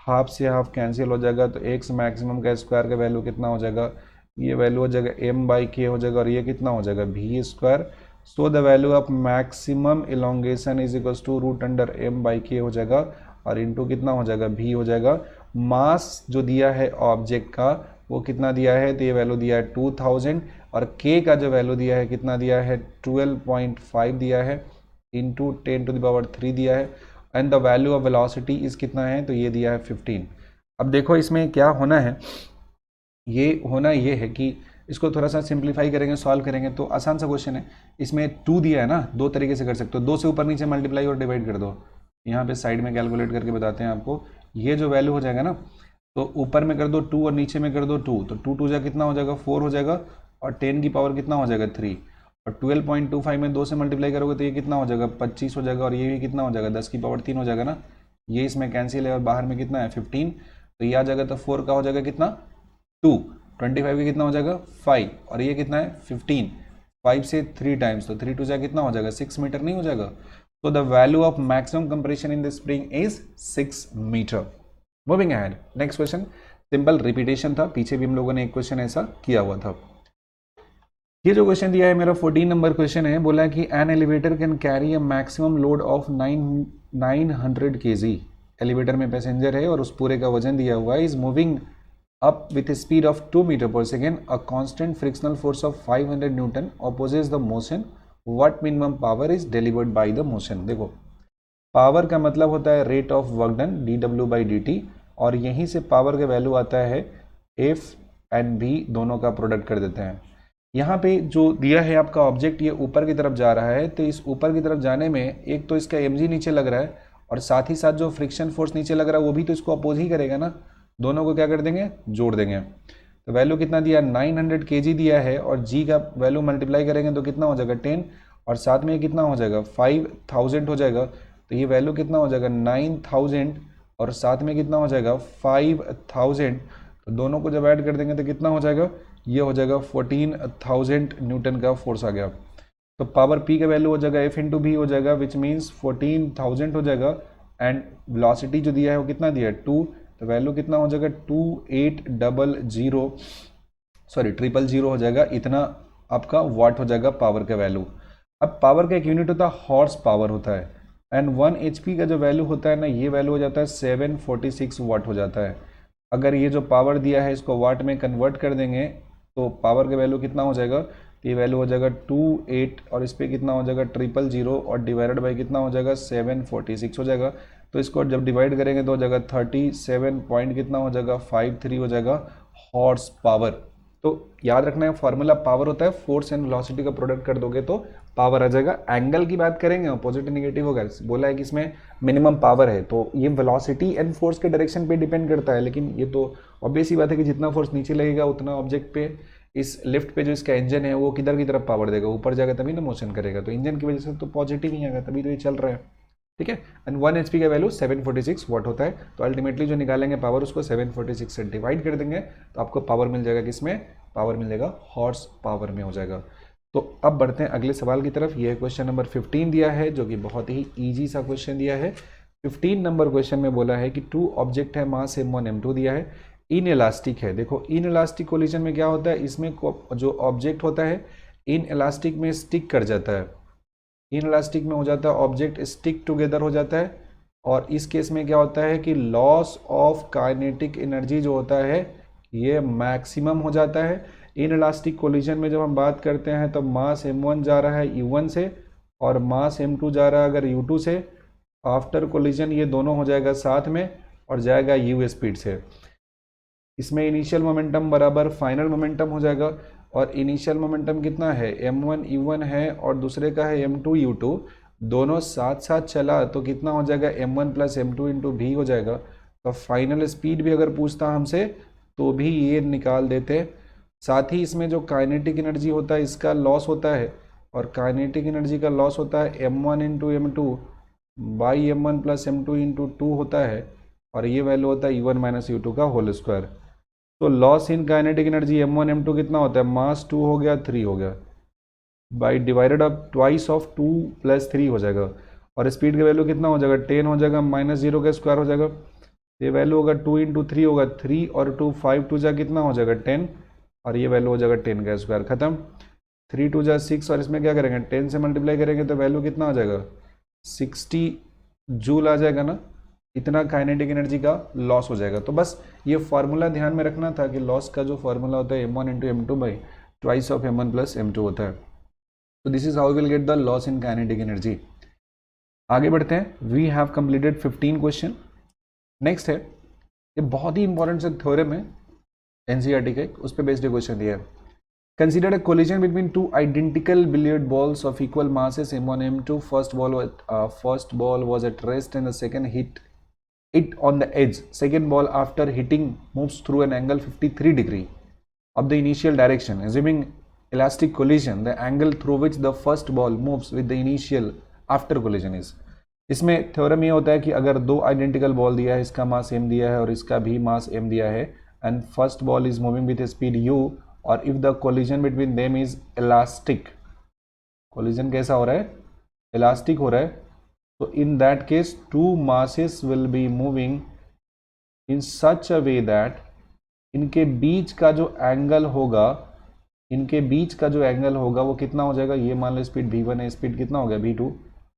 Speaker 1: हाफ से हाफ कैंसिल हो जाएगा, तो एक्स मैक्सिमम का स्क्वायर का वैल्यू कितना हो जाएगा, ये वैल्यू हो जाएगा एम बाई के हो जाएगा, और ये कितना हो जाएगा V square. So the value of maximum elongation is equals to root under M by K हो जाएगा, और इंटू कितना हो जाएगा भी हो जाएगा। मास जो दिया है ऑब्जेक्ट का वो कितना दिया है, तो ये वैल्यू दिया है 2000, और के का जो वैल्यू दिया है कितना दिया है 12.5 दिया है, इंटू 10⁻³ दिया है, and the value of velocity इस कितना है, तो ये दिया है 15। अब देखो इसमें क्या होना है, ये है कि इसको थोड़ा सा सिंप्लीफाई करेंगे, सॉल्व करेंगे तो आसान सा क्वेश्चन है। इसमें 2 दिया है ना, दो तरीके से कर सकते हो, 2 से ऊपर नीचे मल्टीप्लाई और डिवाइड कर दो। यहाँ पे साइड में कैलकुलेट करके बताते हैं आपको। ये जो वैल्यू हो जाएगा ना, तो ऊपर में कर दो 2 और नीचे में कर दो 2, तो 2 2 जा कितना हो जाएगा 4 हो जाएगा, और 10 की पावर कितना हो जाएगा 3, और 12.25 में 2 से मल्टीप्लाई करोगे तो ये कितना हो जाएगा 25 हो जाएगा, और ये भी कितना हो जाएगा 10 की पावर 3 हो जाएगा ना, ये इसमें कैंसिल है, और बाहर में कितना है 15, तो ये आ जाएगा, तो 4 का हो जाएगा कितना 2, 25 का कितना हो जाएगा 5, और ये कितना है 15, 5 से 3 टाइम्स, तो 3 2 जा कितना हो जाएगा 6 मीटर नहीं हो जाएगा। तो the value of maximum compression in the spring is 6 metre. Moving ahead, next question, simple repetition था, पीछे भी हम लोगों ने एक क्वेश्चन ऐसा किया हुआ था। ये जो क्वेश्चन दिया है मेरा 14 नंबर क्वेश्चन है, बोला कि an elevator can carry a maximum load of 900 kg। Elevator में पैसेंजर है और उस पूरे का वजन दिया हुआ है, is moving up with a speed of 2 meter per second, a constant frictional force of 500 Newton opposes the motion, what minimum power is delivered by the motion। देखो पावर का मतलब होता है rate of work done dw/dt, और यहीं से power का value आता है F एंड V दोनों का प्रोडक्ट कर देते हैं। यहाँ पे जो दिया है आपका ऑब्जेक्ट ये ऊपर की तरफ जा रहा है, तो इस ऊपर की तरफ जाने में एक तो इसका mg नीचे लग रहा है, और साथ ही साथ जो फ्रिक्शन फोर्स नीचे लग रहा है वो भी तो इसको अपोज ही करेगा ना, दोनों को क्या कर देंगे जोड़ देंगे। तो वैल्यू कितना दिया 900 kg दिया है, और g का वैल्यू मल्टीप्लाई करेंगे तो कितना हो जाएगा 10, और साथ में कितना हो जाएगा 5000 हो जाएगा, तो ये वैल्यू कितना हो जाएगा 9000, और साथ में कितना हो जाएगा 5000, तो दोनों को जब ऐड कर देंगे तो कितना हो जाएगा, ये हो जाएगा 14000 न्यूटन का फोर्स आ गया। तो पावर p का वैल्यू हो जाएगा F इंटू भी हो जाएगा, विच मीन्स 14000 हो जाएगा, एंड वेलोसिटी जो दिया है वो कितना दिया है 2, तो वैल्यू कितना हो जाएगा 000 हो जाएगा, इतना आपका वाट हो जाएगा पावर का वैल्यू। अब पावर का एक यूनिट होता है हॉर्स पावर होता है, एंड 1 HP का जो वैल्यू होता है ना, ये वैल्यू हो जाता है 746 वाट हो जाता है। अगर ये जो पावर दिया है इसको वाट में कन्वर्ट कर देंगे तो पावर का वैल्यू कितना हो जाएगा, तो ये वैल्यू हो जाएगा 28, और इस पर कितना हो जाएगा 000, और डिवाइडेड बाई कितना हो जाएगा 746 हो जाएगा। तो इसको जब डिवाइड करेंगे तो हो जाएगा 37 पॉइंट कितना हो जाएगा 53 हो जाएगा हॉर्स पावर। तो याद रखना है फॉर्मूला पावर होता है फोर्स एंड वेलोसिटी का प्रोडक्ट कर दोगे तो पावर आ जाएगा। एंगल की बात करेंगे पॉजिटिव नेगेटिव होगा, बोला है कि इसमें मिनिमम पावर है, तो ये वेलोसिटी एंड फोर्स के डायरेक्शन पे डिपेंड करता है, लेकिन ये तो ऑब्वियस ही बात है कि जितना फोर्स नीचे लगेगा उतना ऑब्जेक्ट पे, इस लिफ्ट पे जो इसका इंजन है वो किधर की तरफ पावर देगा, ऊपर जाएगा तभी ना मोशन करेगा, तो इंजन की वजह से तो पॉजिटिव ही आएगा, तभी तो ये चल रहा है। ठीक है, एंड 1 HP का वैल्यू 746 वाट होता है, तो अल्टीमेटली जो निकालेंगे पावर उसको 746 से डिवाइड कर देंगे तो आपको पावर मिल जाएगा, किसमें पावर मिल जाएगा हॉर्स पावर में हो जाएगा। तो अब बढ़ते हैं अगले सवाल की तरफ। यह क्वेश्चन नंबर 15 दिया है जो कि बहुत ही ईजी सा क्वेश्चन दिया है। 15 नंबर क्वेश्चन में बोला है कि 2 ऑब्जेक्ट है, मास m1 m2 दिया है, इन इलास्टिक है। देखो इन इलास्टिक कोलिजन में क्या होता है, इसमें जो ऑब्जेक्ट होता है इन इलास्टिक में स्टिक कर जाता है, इन इलास्टिक में हो जाता है ऑब्जेक्ट स्टिक टुगेदर हो जाता है, और इस केस में क्या होता है कि लॉस ऑफ काइनेटिक एनर्जी जो होता है ये मैक्सिमम हो जाता है। इन इलास्टिक कोलिजन में जब हम बात करते हैं तो मास m1 जा रहा है u1 से और मास m2 जा रहा है अगर u2 से, आफ्टर कोलिजन ये दोनों हो जाएगा साथ में और जाएगा u स्पीड से। इसमें इनिशियल मोमेंटम बराबर फाइनल मोमेंटम हो जाएगा, और इनिशियल मोमेंटम कितना है m1 u1 है और दूसरे का है m2 u2, दोनों साथ साथ चला तो कितना हो जाएगा m1 प्लस m2 इंटू भी हो जाएगा। तो फाइनल स्पीड भी अगर पूछता हमसे तो भी ये निकाल देते। साथ ही इसमें जो काइनेटिक एनर्जी होता है इसका लॉस होता है, और काइनेटिक एनर्जी का लॉस होता है m1 into m2 by m1 plus m2 into 2 होता है और ये वैल्यू होता है u1 माइनस u2 का होल स्क्वायर। तो loss in kinetic energy m1 m2 कितना होता है, मास 2 हो गया 3 हो गया, by divided of twice of 2 plus 3 हो जाएगा, और स्पीड का वैल्यू कितना हो जाएगा 10 हो जाएगा, माइनस 0 का स्क्वायर हो जाएगा। ये वैल्यू होगा 2 इंटू 3 होगा 3 और 2 5 2 जा कितना हो जाएगा 10, और ये वैल्यू हो जाएगा 10 का स्क्वायर, खत्म। 3 2 जा 6 और इसमें क्या करेंगे 10 से मल्टीप्लाई करेंगे तो वैल्यू कितना आ जाएगा 60 जूल आ जाएगा ना, इतना काइनेटिक एनर्जी का लॉस हो जाएगा। तो बस ये फार्मूला ध्यान में रखना था कि लॉस का जो फार्मूला होता है m1 into m2 by twice of m1 plus m2 होता है। तो this is how will get the loss in kinetic energy. आगे बढ़ते हैं, we have completed 15 question. Next है, ये बहुत ही इंपॉर्टेंट से थ्योरम है एनसीईआरटी का, उस पर बेस्ड क्वेश्चन दिया है। Consider a collision between two identical billiard balls of equal masses m1 m2. First ball was at rest and the second hit it on the edge. Second ball after hitting moves through an angle 53 degree of the initial direction. Assuming elastic collision, the angle through which the first ball moves with the initial after collision is. इसमें theorem ये होता है कि अगर दो identical ball दिया है, इसका मास m दिया है और इसका भी मास m दिया है, and first ball is moving with speed u, और if the collision between them is elastic, collision कैसा हो रहा है, इलास्टिक हो रहा है, तो in that case two masses will be moving in such a way that इनके बीच का जो एंगल होगा, इनके बीच का जो एंगल होगा वो कितना हो जाएगा, ये मान लो स्पीड v1 है, स्पीड कितना हो गया v2,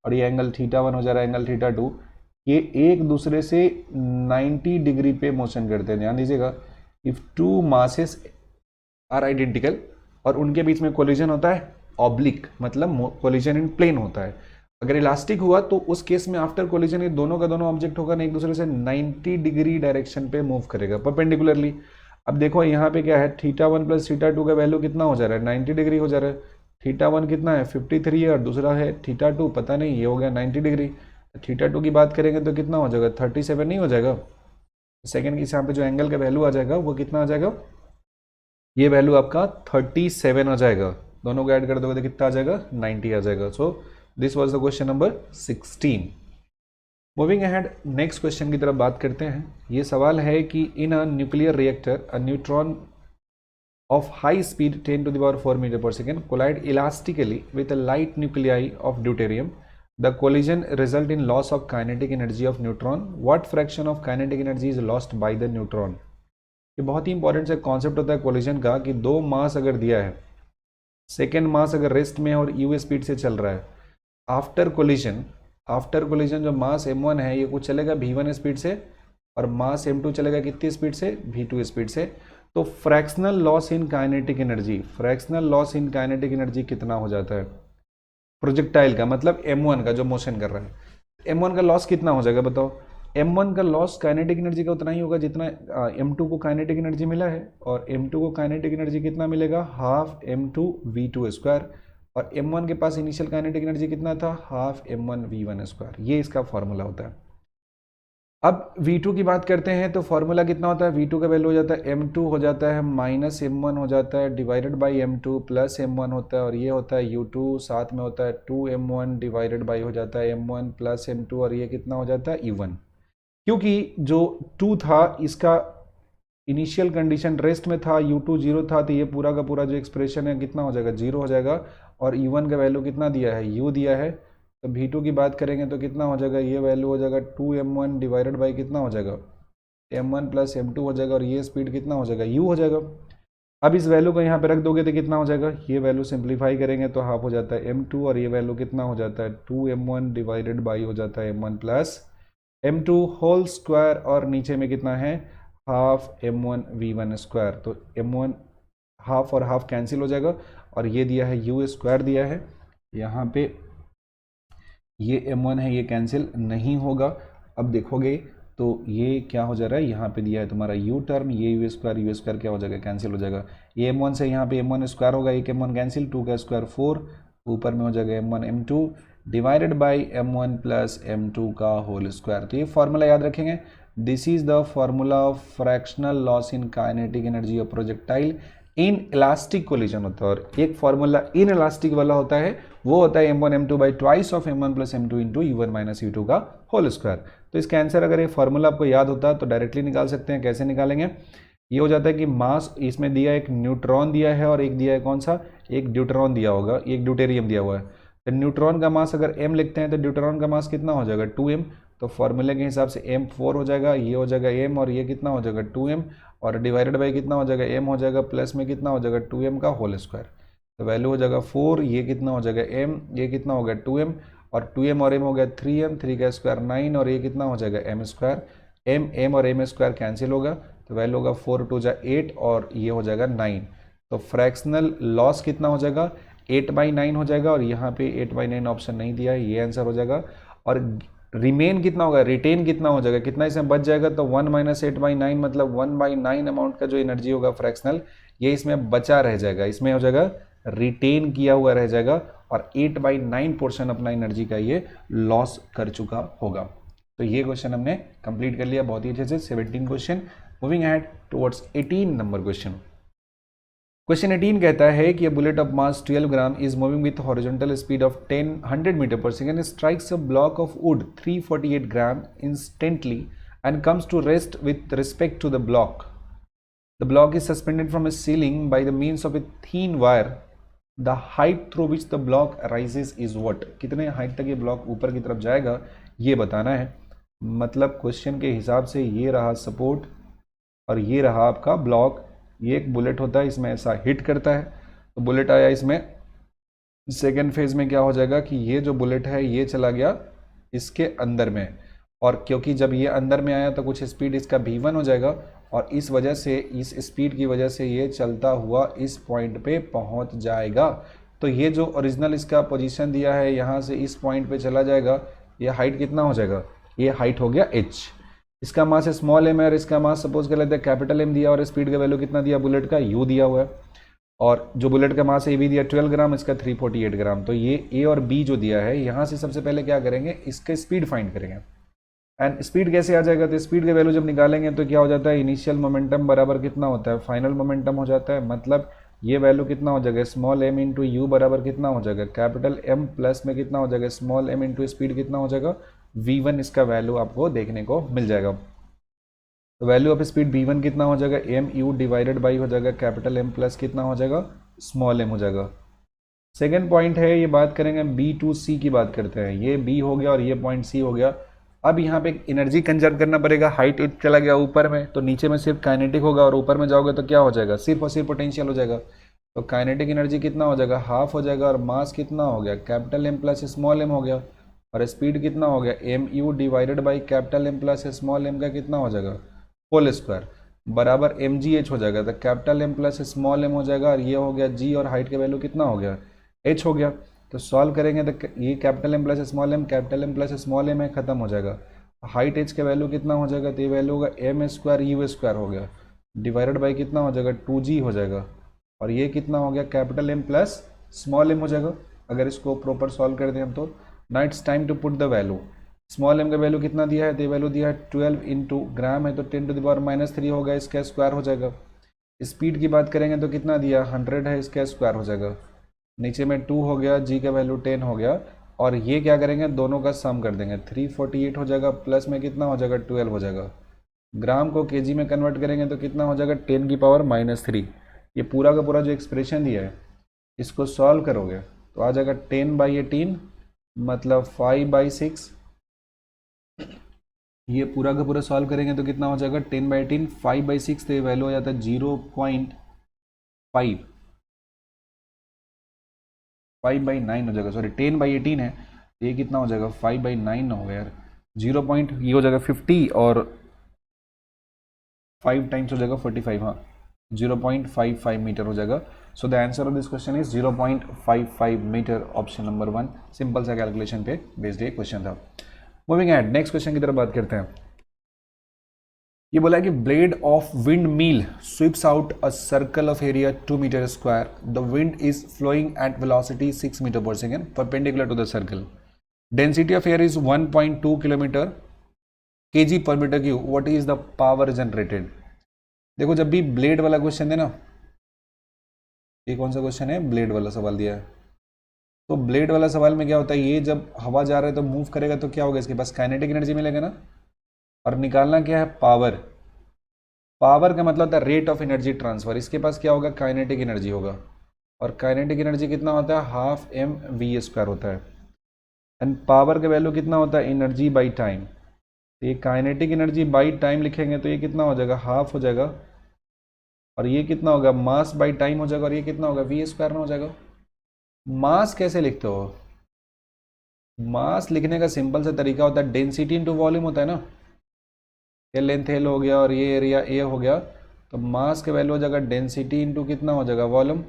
Speaker 1: और ये एंगल θ1 हो जा रहा है, एंगल θ2, ये एक दूसरे से 90 डिग्री पे मोशन करते हैं। ध्यान दीजिएगा, if two masses are identical और उनके बीच में कोलिजन होता है ऑब्लिक, मतलब कोलिजन इन प्लेन होता है। अगर इलास्टिक हुआ तो उस केस में आफ्टर कोलिजन ये दोनों का दोनों ऑब्जेक्ट होगा ना एक दूसरे से 90 डिग्री डायरेक्शन पे मूव करेगा परपेंडिकुलरली। अब देखो यहाँ पे क्या है, θ1 प्लस θ2 का वैल्यू कितना हो जा रहा है 90 डिग्री हो जा रहा है। θ1 कितना है 53 है और दूसरा है θ2 पता नहीं, ये हो गया 90 डिग्री। θ2 की बात करेंगे तो कितना हो जाएगा 37 नहीं हो जाएगा। सेकेंड की यहाँ पे जो एंगल का वैल्यू आ जाएगा वो कितना आ जाएगा, ये वैल्यू आपका 37 आ जाएगा, दोनों को ऐड कर दोगे तो कितना आ जाएगा 90 आ जाएगा। So this was the question number 16। Moving ahead next question की तरफ बात करते हैं। ये सवाल है कि in a nuclear reactor a neutron of high speed 10 to the power 4 meter per second collide elastically with a light nuclei of deuterium. The collision result in loss of kinetic energy of neutron. What fraction of kinetic energy is lost by the neutron? ये बहुत ही important सा concept होता है collision का कि दो मास अगर दिया है, सेकेंड मास अगर रेस्ट में और यू स्पीड से चल रहा है, आफ्टर कोलिजन जो मास m1 है ये कुछ चलेगा v1 स्पीड से और मास m2 चलेगा कितनी स्पीड से, v2 स्पीड से। तो fractional loss in kinetic energy कितना हो जाता है प्रोजेक्टाइल का, मतलब m1 का जो मोशन कर रहा है, m1 का लॉस कितना हो जाएगा बताओ। m1 का लॉस काइनेटिक एनर्जी का उतना ही होगा जितना m2 को काइनेटिक एनर्जी मिला है, और m2 को काइनेटिक एनर्जी कितना मिलेगा, हाफ m2 v2 स्क्वायर, और m1 के पास इनिशियल काइनेटिक एनर्जी कितना था, हाफ m1 v1 स्क्वायर। ये इसका फॉर्मूला होता है। अब v2 की बात करते हैं तो फॉर्मूला कितना होता है, v2 का वैल्यू हो जाता है m2 हो जाता है माइनस m1 हो जाता है divided by m2 plus m1 होता है, और ये होता है u2 साथ में होता है 2m1 डिवाइडेड बाई हो जाता है m1 प्लस m2, और ये कितना हो जाता है u1। क्योंकि जो 2 था इसका इनिशियल कंडीशन रेस्ट में था, u2 0 था, तो ये पूरा का पूरा जो एक्सप्रेशन है कितना हो जाएगा 0 हो जाएगा, और u1 का वैल्यू कितना दिया है, u दिया है। तो v2 की बात करेंगे तो कितना हो जाएगा, ये वैल्यू हो जाएगा 2m1 डिवाइडेड बाई कितना हो जाएगा m1 प्लस m2 हो जाएगा, और ये स्पीड कितना हो जाएगा u हो जाएगा। अब इस वैल्यू को यहाँ पे रख दोगे तो कितना हो जाएगा, ये वैल्यू सिंप्लीफाई करेंगे तो हाफ हो जाता है m2, और ये वैल्यू कितना हो जाता है 2m1 डिवाइडेड बाई हो जाता है m1 plus m2 whole square, और नीचे में कितना है हाफ m1 v1 स्क्वायर। तो m1 हाफ और हाफ कैंसिल हो जाएगा, और ये दिया है u स्क्वायर दिया है, यहाँ पे ये m1 है ये कैंसिल नहीं होगा। अब देखोगे तो ये क्या हो जा रहा है, यहाँ पे दिया है तुम्हारा u टर्म, ये u स्क्वायर क्या हो जाएगा कैंसिल हो जाएगा, ये m1 से यहाँ पे m1 स्क्वायर होगा, एक m1 कैंसिल, 2 का स्क्वायर 4, ऊपर में हो जाएगा m1 m2 divided by m1 plus m2 का होल स्क्वायर। तो ये फॉर्मूला याद रखेंगे, this is the formula of fractional loss in kinetic energy of projectile in elastic collision होता है, और एक फॉर्मूला इन इलास्टिक वाला होता है, वो होता है m1 m2 by twice of m1 plus m2 into u1 minus u2 का होल स्क्वायर। तो इसका आंसर अगर ये फॉर्मूला आपको याद होता है तो डायरेक्टली निकाल सकते हैं। कैसे निकालेंगे? ये हो जाता है कि मास इसमें दिया एक न्यूट्रॉन दिया है और एक दिया है कौन सा, एक ड्यूटेरॉन दिया होगा, एक ड्यूटेरियम दिया हुआ है। तो न्यूट्रॉन का मास अगर m लिखते हैं तो ड्यूटेरॉन का मास कितना हो जाएगा 2m। तो फॉर्मूले के हिसाब से m4 हो जाएगा, ये हो जाएगा m और ये कितना हो जाएगा 2m, और डिवाइडेड बाई कितना हो जाएगा m हो जाएगा प्लस में कितना हो जाएगा 2m का होल स्क्वायर। तो वैल्यू हो जाएगा 4, ये कितना हो जाएगा m, ये कितना हो गया 2m, और 2m और m हो गया 3m, 3 का स्क्वायर 9, और ये कितना हो जाएगा m स्क्वायर। m और m स्क्वायर कैंसिल होगा तो वैल्यू होगा 4 2 जा 8 और ये हो जाएगा 9। तो फ्रैक्शनल लॉस कितना हो जाएगा 8/9 हो जाएगा, और यहाँ पे 8/9 ऑप्शन नहीं दिया है, ये आंसर हो जाएगा। और रिमेन कितना होगा, रिटेन कितना हो जाएगा, कितना इसमें बच जाएगा, तो 1 माइनस 8/9 मतलब 1/9 अमाउंट का जो एनर्जी होगा फ्रैक्शनल, ये इसमें बचा रह जाएगा, इसमें हो जाएगा रिटेन किया हुआ रह जाएगा, और 8/9 पोर्शन अपना एनर्जी का ये लॉस कर चुका होगा। तो ये क्वेश्चन हमने कंप्लीट कर लिया बहुत ही अच्छे से, 17 question. Moving ahead towards 18 number question. Question 18 कहता है कि bullet of mass 12 gram is moving with horizontal speed of 100 metre per second, strikes a block of wood 348 gram instantly and comes to rest with respect to the block. The block is suspended from a ceiling by the means of a thin wire. The height through which the block rises is what. कितने height तक ये block ऊपर की तरफ जाएगा ये बताना है। मतलब क्वेश्चन के हिसाब से ये रहा सपोर्ट और ये रहा आपका ब्लॉक, ये एक बुलेट होता है, इसमें ऐसा हिट करता है तो बुलेट आया इसमें। सेकेंड फेज में क्या हो जाएगा कि ये जो बुलेट है ये चला गया इसके अंदर में, और क्योंकि जब ये अंदर में आया तो कुछ स्पीड इसका v1 हो जाएगा, और इस वजह से इस स्पीड की वजह से ये चलता हुआ इस पॉइंट पे पहुंच जाएगा। तो ये जो ओरिजिनल इसका पोजीशन दिया है यहाँ से इस पॉइंट पे चला जाएगा, ये हाइट कितना हो जाएगा, ये हाइट हो गया h। इसका मास स्मॉल m है और इसका मास सपोज कर लेते हैं कैपिटल M दिया, और स्पीड का वैल्यू कितना दिया बुलेट का u दिया हुआ है, और जो बुलेट का मास है भी दिया 12 ग्राम, इसका 348 ग्राम। तो ये a और b जो दिया है यहाँ से सबसे पहले क्या करेंगे, इसके स्पीड फाइंड करेंगे। एंड स्पीड कैसे आ जाएगा, तो स्पीड का वैल्यू जब निकालेंगे तो क्या हो जाता है, इनिशियल मोमेंटम बराबर कितना होता है, फाइनल मोमेंटम हो जाता है। मतलब ये वैल्यू कितना हो जाएगा, स्मॉल m इंटू यू बराबर कितना हो जाएगा, कैपिटल M प्लस में कितना हो जाएगा, स्मॉल m इंटू स्पीड कितना हो जाएगा v1। इसका वैल्यू आपको देखने को मिल जाएगा। तो वैल्यू ऑफ स्पीड v1 कितना हो जाएगा, एम यू डिवाइडेड बाई हो जाएगा कैपिटल M प्लस कितना हो जाएगा, स्मॉल m हो जाएगा। सेकेंड पॉइंट है, ये बात करेंगे B2C की बात करते हैं, ये B हो गया और ये पॉइंट C हो गया। अब यहाँ पे एनर्जी कंजर्व करना पड़ेगा, हाइट चला गया ऊपर में तो नीचे में सिर्फ काइनेटिक होगा, और ऊपर में जाओगे तो क्या हो जाएगा, सिर्फ और सिर्फ पोटेंशियल हो जाएगा। तो काइनेटिक एनर्जी कितना हो जाएगा, हाफ हो जाएगा, और मास कितना हो गया capital M plus small m हो गया, और स्पीड कितना हो गया M U divided by capital M plus small m का कितना हो जाएगा होल स्क्वायर बराबर mgh हो जाएगा। तो capital M plus small m हो जाएगा, और ये हो गया g, और हाइट का वैल्यू कितना हो गया h हो गया। तो सॉल्व करेंगे तो ये capital M plus small m, capital M plus small m है, खत्म हो जाएगा। हाइट h का वैल्यू कितना हो जाएगा, तो ये वैल्यू होगा m स्क्वायर u स्क्वायर हो गया डिवाइडेड बाई कितना हो जाएगा 2g हो जाएगा, और ये कितना हो गया capital M plus small m हो जाएगा। अगर इसको प्रॉपर सॉल्व कर दें हम तो now it's time to put the value. Small m का वैल्यू कितना दिया है, तो वैल्यू दिया है 12 इंटू ग्राम है तो 10 टू द पावर -3 होगा, इसका स्क्वायर हो जाएगा। स्पीड की बात करेंगे तो कितना दिया 100 है, इसका स्क्वायर हो जाएगा। नीचे में 2 हो गया, g का वैल्यू 10 हो गया, और ये क्या करेंगे दोनों का सम कर देंगे, 348 हो जाएगा प्लस में कितना हो जाएगा 12 हो जाएगा। ग्राम को kg में कन्वर्ट करेंगे तो कितना हो जाएगा 10 की पावर -3। ये पूरा का पूरा जो एक्सप्रेशन दिया है इसको सॉल्व करोगे तो आ जाएगा 10/18 मतलब 5/6। ये पूरा का पूरा सॉल्व करेंगे तो कितना हो जाएगा 10/18 5/6, तो ये वैल्यू हो जाता है 0.5 5/9 हो जाएगा, सॉरी 10/18 है, ये कितना हो जाएगा 5/9 हो गया यार, 0 पॉइंट ये हो जाएगा 50 और 5 टाइम्स हो जाएगा 45, हाँ 0.55 मीटर हो जाएगा। So the answer of this question is 0.55 metre, option number 1। Simple सा कैलकुलेशन पे बेस्ड ये क्वेश्चन था। मूविंग एट नेक्स्ट क्वेश्चन की तरफ बात करते हैं। ये बोला है कि blade of windmill sweeps out a circle of area 2 metre square, the wind is flowing at velocity 6 metre per second perpendicular to the circle, density of air is 1.2 kilometre kg पर metre cube, what is the power generated. देखो जब भी blade वाला question है ना ये कौन सा क्वेश्चन है, ब्लेड वाला सवाल दिया है। तो ब्लेड वाला सवाल में क्या होता है, ये जब हवा जा रहा है तो मूव करेगा तो क्या होगा, इसके पास काइनेटिक एनर्जी मिलेगा ना। और निकालना क्या है, पावर। पावर का मतलब होता है रेट ऑफ एनर्जी ट्रांसफर, इसके पास क्या होगा, काइनेटिक एनर्जी होगा। और काइनेटिक एनर्जी कितना होता है, हाफ एम वी स्क्वायर होता है। एंड पावर का वैल्यू कितना होता है, एनर्जी बाई टाइम। तो ये काइनेटिक एनर्जी बाई टाइम लिखेंगे तो ये कितना हो जाएगा, हाफ हो जाएगा। और ये कितना होगा, मास बाई टाइम हो जाएगा। और ये कितना होगा, वी स्क्वायर में हो जाएगा। मास कैसे लिखते हो, मास लिखने का सिंपल सा तरीका होता है डेंसिटी इंटू वॉल्यूम होता है ना। ये लेंथ एल हो गया और ये एरिया ए हो गया, तो मास के वैल्यू हो जाएगा डेंसिटी इंटू कितना हो जाएगा, वॉल्यूम।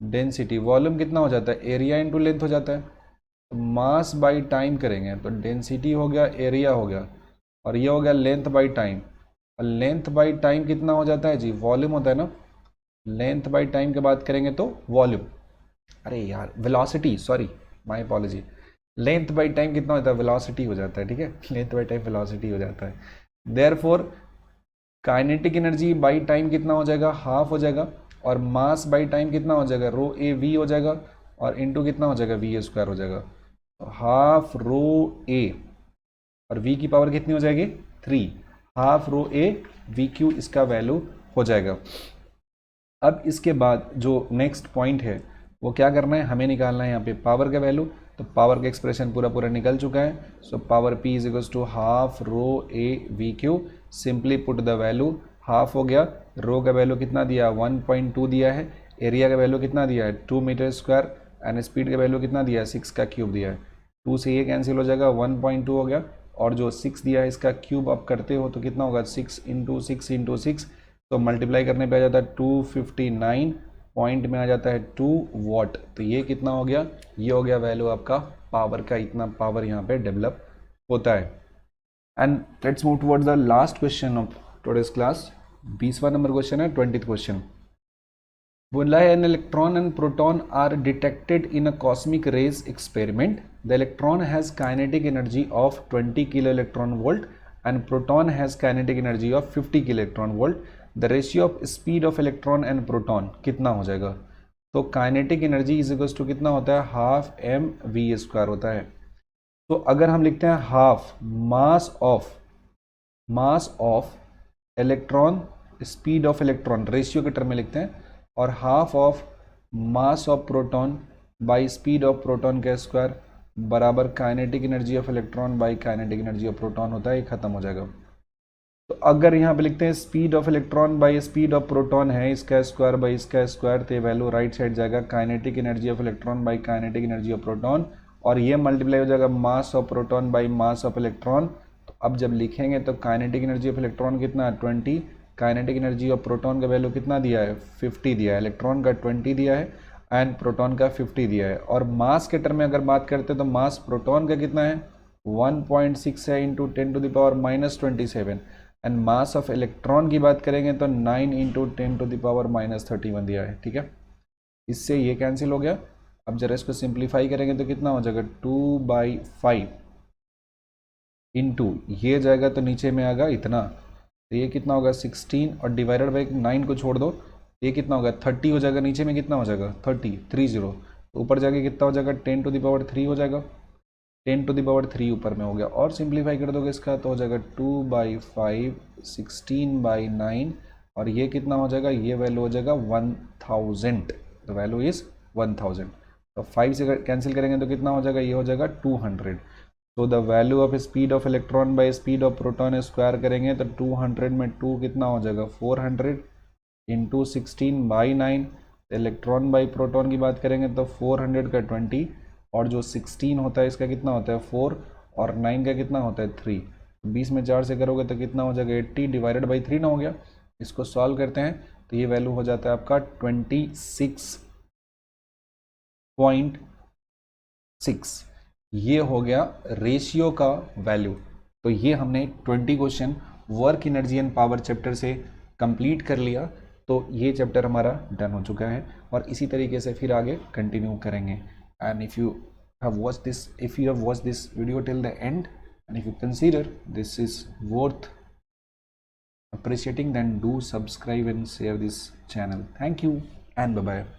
Speaker 1: डेंसिटी वॉल्यूम कितना हो जाता है, एरिया इंटू लेंथ हो जाता है। तो मास बाई टाइम करेंगे तो डेंसिटी हो गया, एरिया हो गया, और ये हो गया लेंथ बाई टाइम। और लेंथ बाई टाइम कितना हो जाता है जी, वॉल्यूम होता है ना। लेंथ बाई टाइम की बात करेंगे तो वॉल्यूम, अरे यार velocity, sorry my apology. Length by time कितना होता है, वेलोसिटी हो जाता है, ठीक है, लेंथ बाई टाइम वेलोसिटी हो जाता है। Therefore kinetic energy by time कितना हो जाएगा, हाफ हो जाएगा। और मास बाई टाइम कितना हो जाएगा, रो ए वी हो जाएगा। और इनटू कितना हो जाएगा, वी स्क्वायर हो जाएगा। तो हाफ रो ए और वी की पावर कितनी हो जाएगी, 3। Half rho A V Q इसका वैल्यू हो जाएगा। अब इसके बाद जो नेक्स्ट पॉइंट है वो क्या करना है, हमें निकालना है यहाँ पे पावर का वैल्यू। तो पावर का एक्सप्रेशन पूरा पूरा निकल चुका है। So power P is equals to half rho A V cube. Simply put the value, half हो गया, रो का वैल्यू कितना दिया, 1.2 दिया है, एरिया का वैल्यू कितना दिया है, 2 मीटर स्क्वायर, एंड स्पीड का वैल्यू कितना दिया है, 6 का क्यूब दिया है। 2 से ये कैंसिल हो जाएगा, 1.2 हो गया। और जो 6 दिया है इसका क्यूब आप करते हो तो कितना होगा, 6 इंटू 6 इंटू 6, तो मल्टीप्लाई करने पे आ जाता है 259, पॉइंट में आ जाता है 2 वॉट। तो ये कितना हो गया, ये हो गया वैल्यू आपका पावर का, इतना पावर यहाँ पे डेवलप होता है। And let's move towards the last question of today's class. 20वां नंबर क्वेश्चन है, 20th क्वेश्चन। बोला है an electron and proton are detected in a cosmic rays experiment. The electron has kinetic energy of 20 kilo electron volt and proton has kinetic energy of 50 kilo electron volt. The ratio of speed of electron and proton कितना हो जाएगा। तो kinetic energy is equals to कितना होता है, half M V square होता है। तो अगर हम लिखते हैं half mass of electron, speed of electron ratio के टर्म में लिखते हैं, और half of mass of proton by speed of proton का स्क्वायर बराबर kinetic energy of electron by kinetic energy of proton होता है, ये खत्म हो जाएगा। तो अगर यहाँ पे लिखते हैं speed of electron by speed of proton है इसका स्क्वायर बाई इसका स्क्वायर, तो ये वैल्यू राइट साइड जाएगा kinetic energy of electron by kinetic energy of proton, और ये मल्टीप्लाई हो जाएगा mass of proton by mass of electron. तो अब जब लिखेंगे तो काइनेटिक एनर्जी ऑफ इलेक्ट्रॉन कितना है, 20, काइनेटिक एनर्जी ऑफ प्रोटॉन का वैल्यू कितना दिया है, 50 दिया है, इलेक्ट्रॉन का 20 दिया है एंड प्रोटॉन का 50 दिया है। और मास के टर्म में अगर बात करते हैं तो मास प्रोटॉन का कितना है, 1.6 है into 10 to the power -27, and mass of electron की बात करेंगे तो 9 इंटू 10 टू द पावर -31 दिया है, ठीक है। इससे ये कैंसिल हो गया। अब जरा इसको सिंप्लीफाई करेंगे तो कितना हो जाएगा, 2/5 इंटू ये जाएगा तो नीचे में आएगा इतना, तो ये कितना होगा 16, और डिवाइडेड बाई 9 को छोड़ दो, ये कितना होगा 30 हो जाएगा, नीचे में कितना हो जाएगा 30, ऊपर जाके कितना हो जाएगा 10 टू द पावर 3 हो जाएगा, 10 टू द पावर 3 ऊपर में हो गया। और सिंप्लीफाई कर दोगे इसका तो हो जाएगा 2/5, 16/9, और ये कितना हो जाएगा, ये वैल्यू हो जाएगा 1000, द वैल्यू इज 1000। तो 5 से कैंसिल करेंगे तो कितना हो जाएगा, ये हो जाएगा 200। तो the value of speed of electron by speed of proton square करेंगे तो 200 में 2 कितना हो जाएगा 400 इंटू 16/9। इलेक्ट्रॉन बाई प्रोटॉन की बात करेंगे तो 400 का 20, और जो 16 होता है इसका कितना होता है 4, और 9 का कितना होता है 3। 20 में 4 से करोगे तो कितना हो जाएगा 80 डिवाइडेड बाई 3 ना हो गया। इसको सॉल्व करते हैं तो ये वैल्यू हो जाता है आपका 26.6। ये हो गया रेशियो का वैल्यू। तो ये हमने 20 question work energy and power chapter से कंप्लीट कर लिया। तो ये चैप्टर हमारा डन हो चुका है, और इसी तरीके से फिर आगे कंटिन्यू करेंगे। And if you have watched this video till the end, and if you consider this is worth appreciating, then do subscribe and share this channel. Thank you and bye bye.